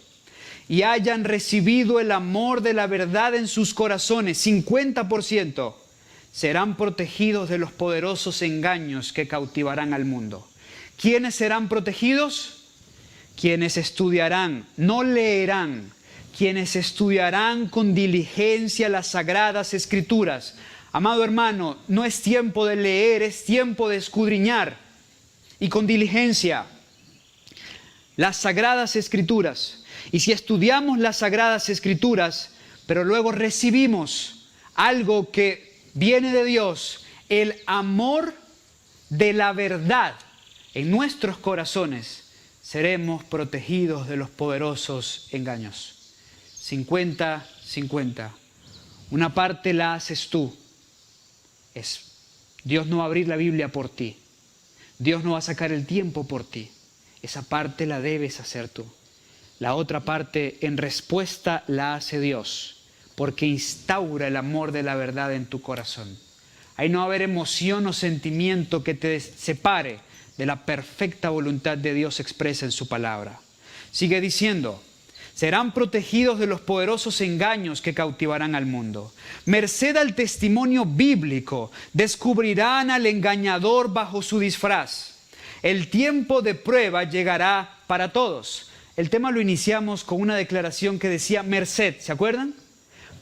y hayan recibido el amor de la verdad en sus corazones, 50%, serán protegidos de los poderosos engaños que cautivarán al mundo. ¿Quiénes serán protegidos? Quienes estudiarán, no leerán, quienes estudiarán con diligencia las Sagradas Escrituras. Amado hermano, no es tiempo de leer, es tiempo de escudriñar y con diligencia las Sagradas Escrituras. Y si estudiamos las Sagradas Escrituras, pero luego recibimos algo que viene de Dios, el amor de la verdad en nuestros corazones, seremos protegidos de los poderosos engaños. 50-50. Una parte la haces tú. Dios no va a abrir la Biblia por ti. Dios no va a sacar el tiempo por ti. Esa parte la debes hacer tú. La otra parte, en respuesta, la hace Dios, porque instaura el amor de la verdad en tu corazón. Ahí no va a haber emoción o sentimiento que te separe de la perfecta voluntad de Dios expresa en su palabra. Sigue diciendo, serán protegidos de los poderosos engaños que cautivarán al mundo. Merced al testimonio bíblico, descubrirán al engañador bajo su disfraz. El tiempo de prueba llegará para todos. El tema lo iniciamos con una declaración que decía merced, ¿se acuerdan?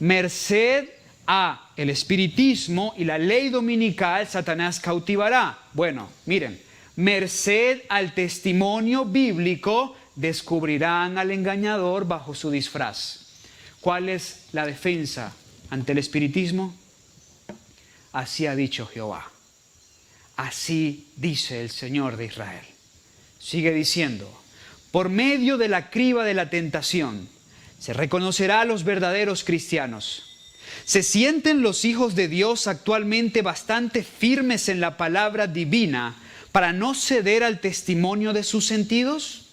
Merced a el espiritismo y la ley dominical, Satanás cautivará. Bueno, miren, merced al testimonio bíblico, descubrirán al engañador bajo su disfraz. ¿Cuál es la defensa ante el espiritismo? Así ha dicho Jehová. Así dice el Señor de Israel. Sigue diciendo, por medio de la criba de la tentación se reconocerá a los verdaderos cristianos. ¿Se sienten los hijos de Dios actualmente bastante firmes en la palabra divina para no ceder al testimonio de sus sentidos?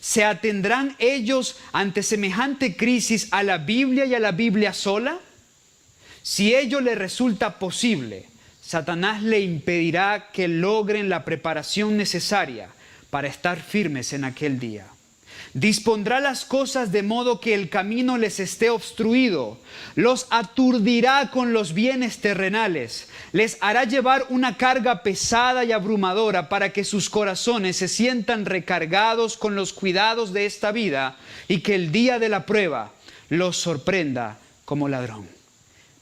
¿Se atendrán ellos ante semejante crisis a la Biblia y a la Biblia sola? Si ello les resulta posible, Satanás le impedirá que logren la preparación necesaria para estar firmes en aquel día. Dispondrá las cosas de modo que el camino les esté obstruido, los aturdirá con los bienes terrenales, les hará llevar una carga pesada y abrumadora para que sus corazones se sientan recargados con los cuidados de esta vida y que el día de la prueba los sorprenda como ladrón.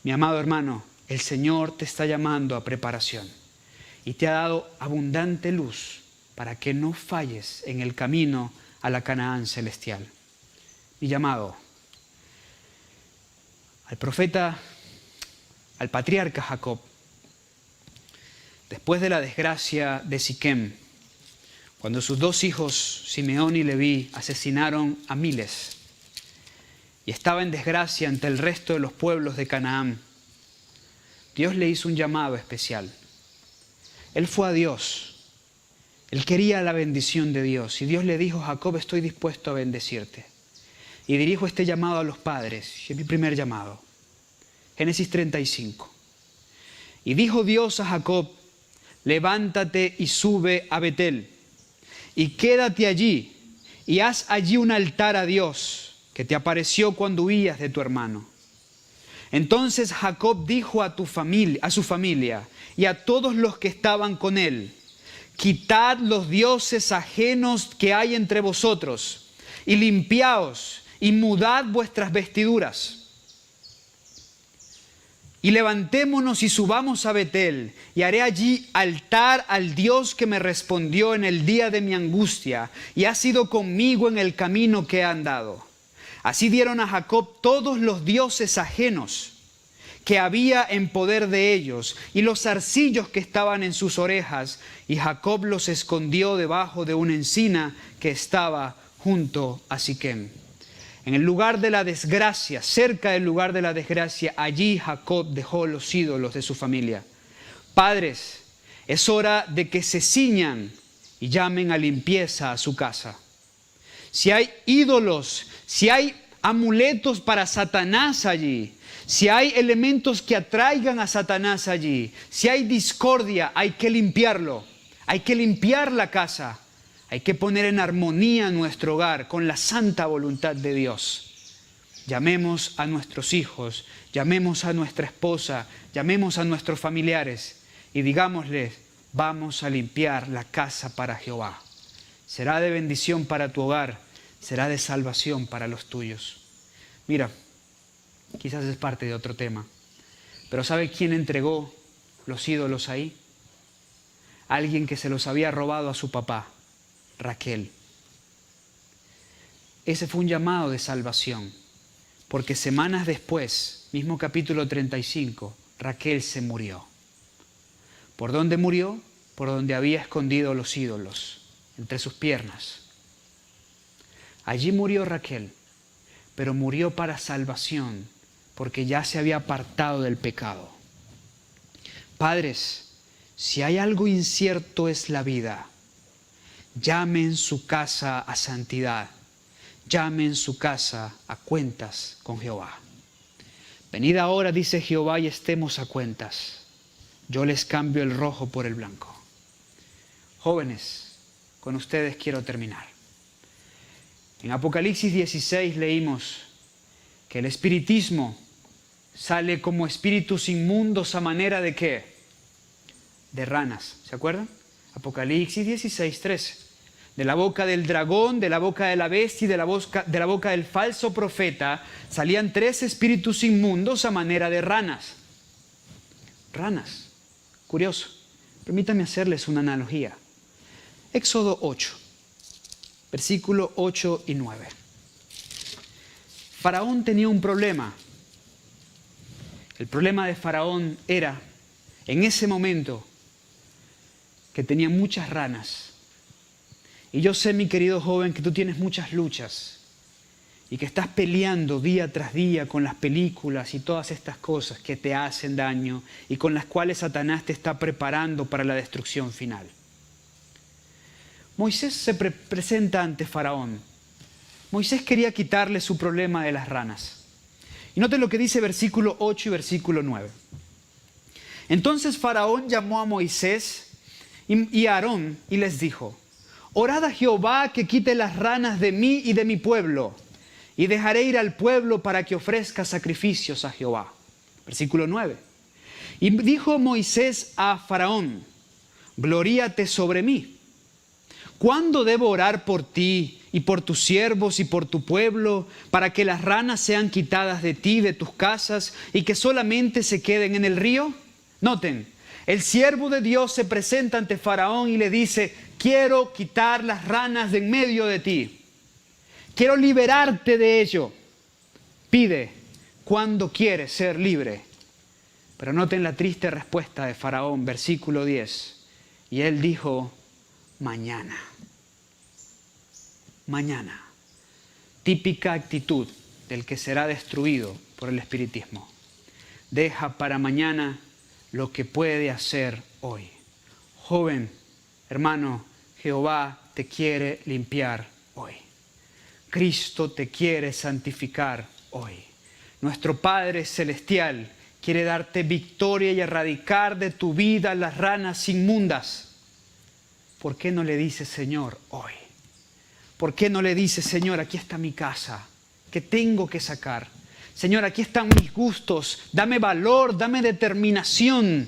Mi amado hermano, el Señor te está llamando a preparación y te ha dado abundante luz para que no falles en el camino a la Canaán celestial. mi llamado. Al profeta, al patriarca Jacob, después de la desgracia de Siquem, cuando sus dos hijos, Simeón y Leví, asesinaron a miles y estaba en desgracia ante el resto de los pueblos de Canaán, Dios le hizo un llamado especial. Él fue a Dios. Él quería la bendición de Dios. Y Dios le dijo: Jacob, estoy dispuesto a bendecirte. Y dirijo este llamado a los padres. Y es mi primer llamado. Génesis 35. Y dijo Dios a Jacob: levántate y sube a Betel. Y quédate allí. Y haz allí un altar a Dios, que te apareció cuando huías de tu hermano. Entonces Jacob dijo a su familia y a todos los que estaban con él: quitad los dioses ajenos que hay entre vosotros, y limpiaos, y mudad vuestras vestiduras. Y levantémonos y subamos a Betel, y haré allí altar al Dios que me respondió en el día de mi angustia, y ha sido conmigo en el camino que he andado. Así dieron a Jacob todos los dioses ajenos que había en poder de ellos, y los zarcillos que estaban en sus orejas, y Jacob los escondió debajo de una encina que estaba junto a Siquem. En el lugar de la desgracia, cerca del lugar de la desgracia, allí Jacob dejó los ídolos de su familia. Padres, es hora de que se ciñan y llamen a limpieza a su casa. Si hay ídolos, si hay amuletos para Satanás allí, si hay elementos que atraigan a Satanás allí, si hay discordia, hay que limpiarlo. Hay que limpiar la casa. Hay que poner en armonía nuestro hogar con la santa voluntad de Dios. Llamemos a nuestros hijos, llamemos a nuestra esposa, llamemos a nuestros familiares y digámosles: vamos a limpiar la casa para Jehová. Será de bendición para tu hogar, será de salvación para los tuyos. Mira, quizás es parte de otro tema, pero ¿sabe quién entregó los ídolos ahí? Alguien que se los había robado a su papá, Raquel. Ese fue un llamado de salvación, porque semanas después, mismo capítulo 35, Raquel se murió. ¿Por dónde murió? Por donde había escondido los ídolos, entre sus piernas. Allí murió Raquel, pero murió para salvación, porque ya se había apartado del pecado. Padres, si hay algo incierto es la vida. Llamen su casa a santidad. Llamen su casa a cuentas con Jehová. Venid ahora, dice Jehová, y estemos a cuentas. Yo les cambio el rojo por el blanco. Jóvenes, con ustedes quiero terminar. En Apocalipsis 16 leímos que el espiritismo sale como espíritus inmundos a manera de ¿qué? De ranas. ¿Se acuerdan? Apocalipsis 16, 13. De la boca del dragón, de la boca de la bestia y de la boca del falso profeta salían 3 espíritus inmundos a manera de ranas. Ranas. Curioso. Permítanme hacerles una analogía. Éxodo 8, versículo 8 y 9. Faraón tenía un problema. El problema de Faraón era, en ese momento, que tenía muchas ranas. Y yo sé, mi querido joven, que tú tienes muchas luchas y que estás peleando día tras día con las películas y todas estas cosas que te hacen daño y con las cuales Satanás te está preparando para la destrucción final. Moisés se presenta ante Faraón. Moisés quería quitarle su problema de las ranas. Y noten lo que dice versículo 8 y versículo 9. Entonces Faraón llamó a Moisés y a Aarón y les dijo: orad a Jehová que quite las ranas de mí y de mi pueblo, y dejaré ir al pueblo para que ofrezca sacrificios a Jehová. Versículo 9. Y dijo Moisés a Faraón: gloríate sobre mí. ¿Cuándo debo orar por ti y por tus siervos y por tu pueblo, para que las ranas sean quitadas de ti, de tus casas, y que solamente se queden en el río? Noten, el siervo de Dios se presenta ante Faraón y le dice: quiero quitar las ranas de en medio de ti. Quiero liberarte de ello. Pide cuándo quieres ser libre. Pero noten la triste respuesta de Faraón, versículo 10. Y él dijo, mañana. Mañana. Típica actitud del que será destruido por el espiritismo. Deja para mañana lo que puede hacer hoy. Joven, hermano, Jehová te quiere limpiar hoy. Cristo te quiere santificar hoy. Nuestro Padre Celestial quiere darte victoria y erradicar de tu vida las ranas inmundas. ¿Por qué no le dices, Señor, hoy? ¿Por qué no le dices, Señor, aquí está mi casa, que tengo que sacar? Señor, aquí están mis gustos, dame valor, dame determinación,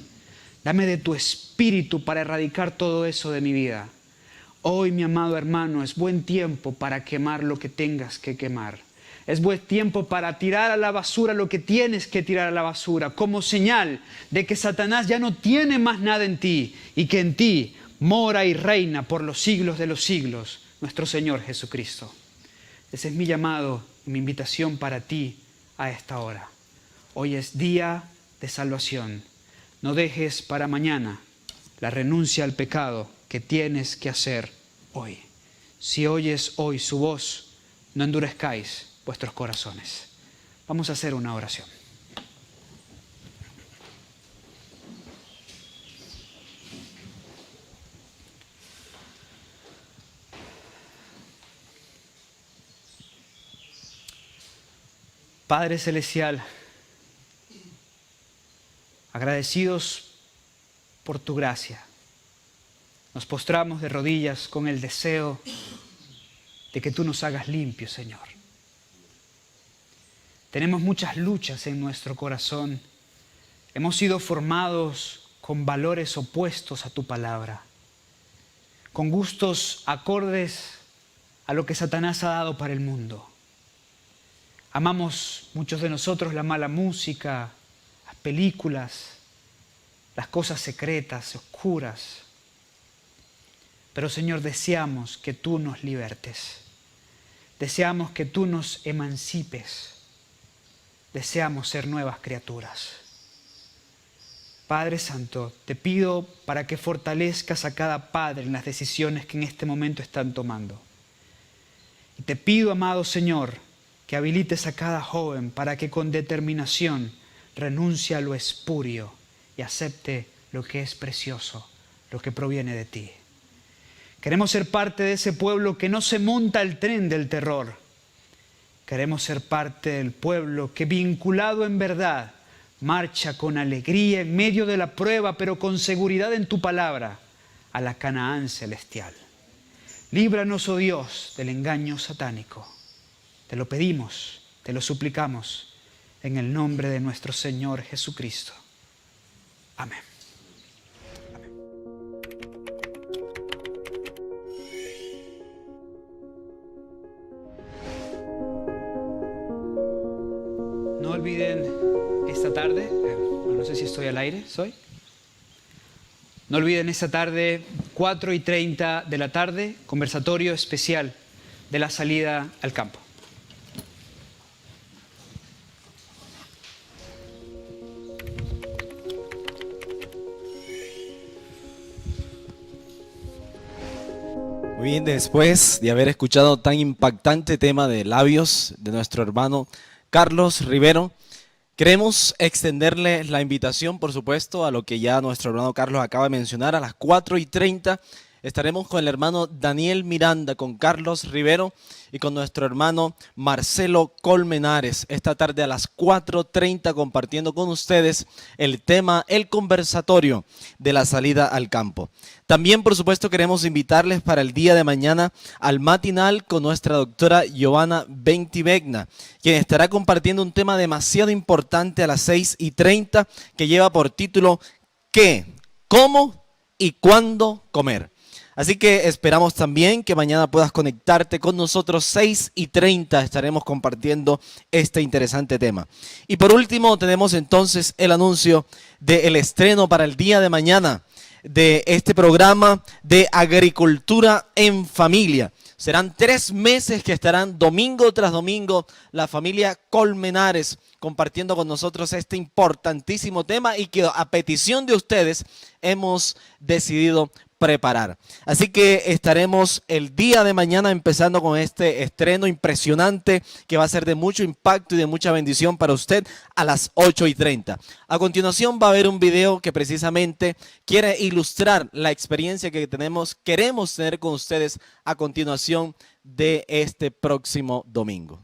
dame de tu espíritu para erradicar todo eso de mi vida. Hoy, mi amado hermano, es buen tiempo para quemar lo que tengas que quemar. Es buen tiempo para tirar a la basura lo que tienes que tirar a la basura, como señal de que Satanás ya no tiene más nada en ti y que en ti mora y reina por los siglos de los siglos nuestro Señor Jesucristo. Ese es mi llamado y mi invitación para ti a esta hora. Hoy es día de salvación. No dejes para mañana la renuncia al pecado que tienes que hacer hoy. Si oyes hoy su voz, no endurezcáis vuestros corazones. Vamos a hacer una oración. Padre Celestial, agradecidos por tu gracia, nos postramos de rodillas con el deseo de que tú nos hagas limpios, Señor. Tenemos muchas luchas en nuestro corazón. Hemos sido formados con valores opuestos a tu palabra, con gustos acordes a lo que Satanás ha dado para el mundo. Amamos muchos de nosotros la mala música, las películas, las cosas secretas, oscuras. Pero Señor, deseamos que tú nos libertes. Deseamos que tú nos emancipes. Deseamos ser nuevas criaturas. Padre Santo, te pido para que fortalezcas a cada padre en las decisiones que en este momento están tomando. Y te pido, amado Señor, que habilites a cada joven para que con determinación renuncie a lo espurio y acepte lo que es precioso, lo que proviene de ti. Queremos ser parte de ese pueblo que no se monta al tren del terror. Queremos ser parte del pueblo que, vinculado en verdad, marcha con alegría en medio de la prueba, pero con seguridad en tu palabra, a la Canaán celestial. Líbranos, oh Dios, del engaño satánico. Te lo pedimos, te lo suplicamos, en el nombre de nuestro Señor Jesucristo. Amén. Amén. No olviden esta tarde, no sé si estoy al aire, ¿soy? No olviden esta tarde, 4:30 de la tarde, conversatorio especial de la salida al campo. Muy bien, después de haber escuchado tan impactante tema de labios de nuestro hermano Carlos Rivero, queremos extenderle la invitación, por supuesto, a lo que ya nuestro hermano Carlos acaba de mencionar. A las 4:30 estaremos con el hermano Daniel Miranda, con Carlos Rivero y con nuestro hermano Marcelo Colmenares. Esta tarde a las 4:30 compartiendo con ustedes el tema, el conversatorio de la salida al campo. También, por supuesto, queremos invitarles para el día de mañana al matinal con nuestra doctora Giovanna Bentivegna, quien estará compartiendo un tema demasiado importante a las 6:30 que lleva por título ¿Qué? ¿Cómo? ¿Y cuándo comer? Así que esperamos también que mañana puedas conectarte con nosotros. 6:30 estaremos compartiendo este interesante tema. Y por último tenemos entonces el anuncio del estreno para el día de mañana de este programa de Agricultura en Familia. Serán 3 meses que estarán domingo tras domingo la familia Colmenares compartiendo con nosotros este importantísimo tema y que a petición de ustedes hemos decidido preparar. Así que estaremos el día de mañana empezando con este estreno impresionante que va a ser de mucho impacto y de mucha bendición para usted a las 8:30. A continuación va a haber un video que precisamente quiere ilustrar la experiencia que queremos tener con ustedes a continuación de este próximo domingo.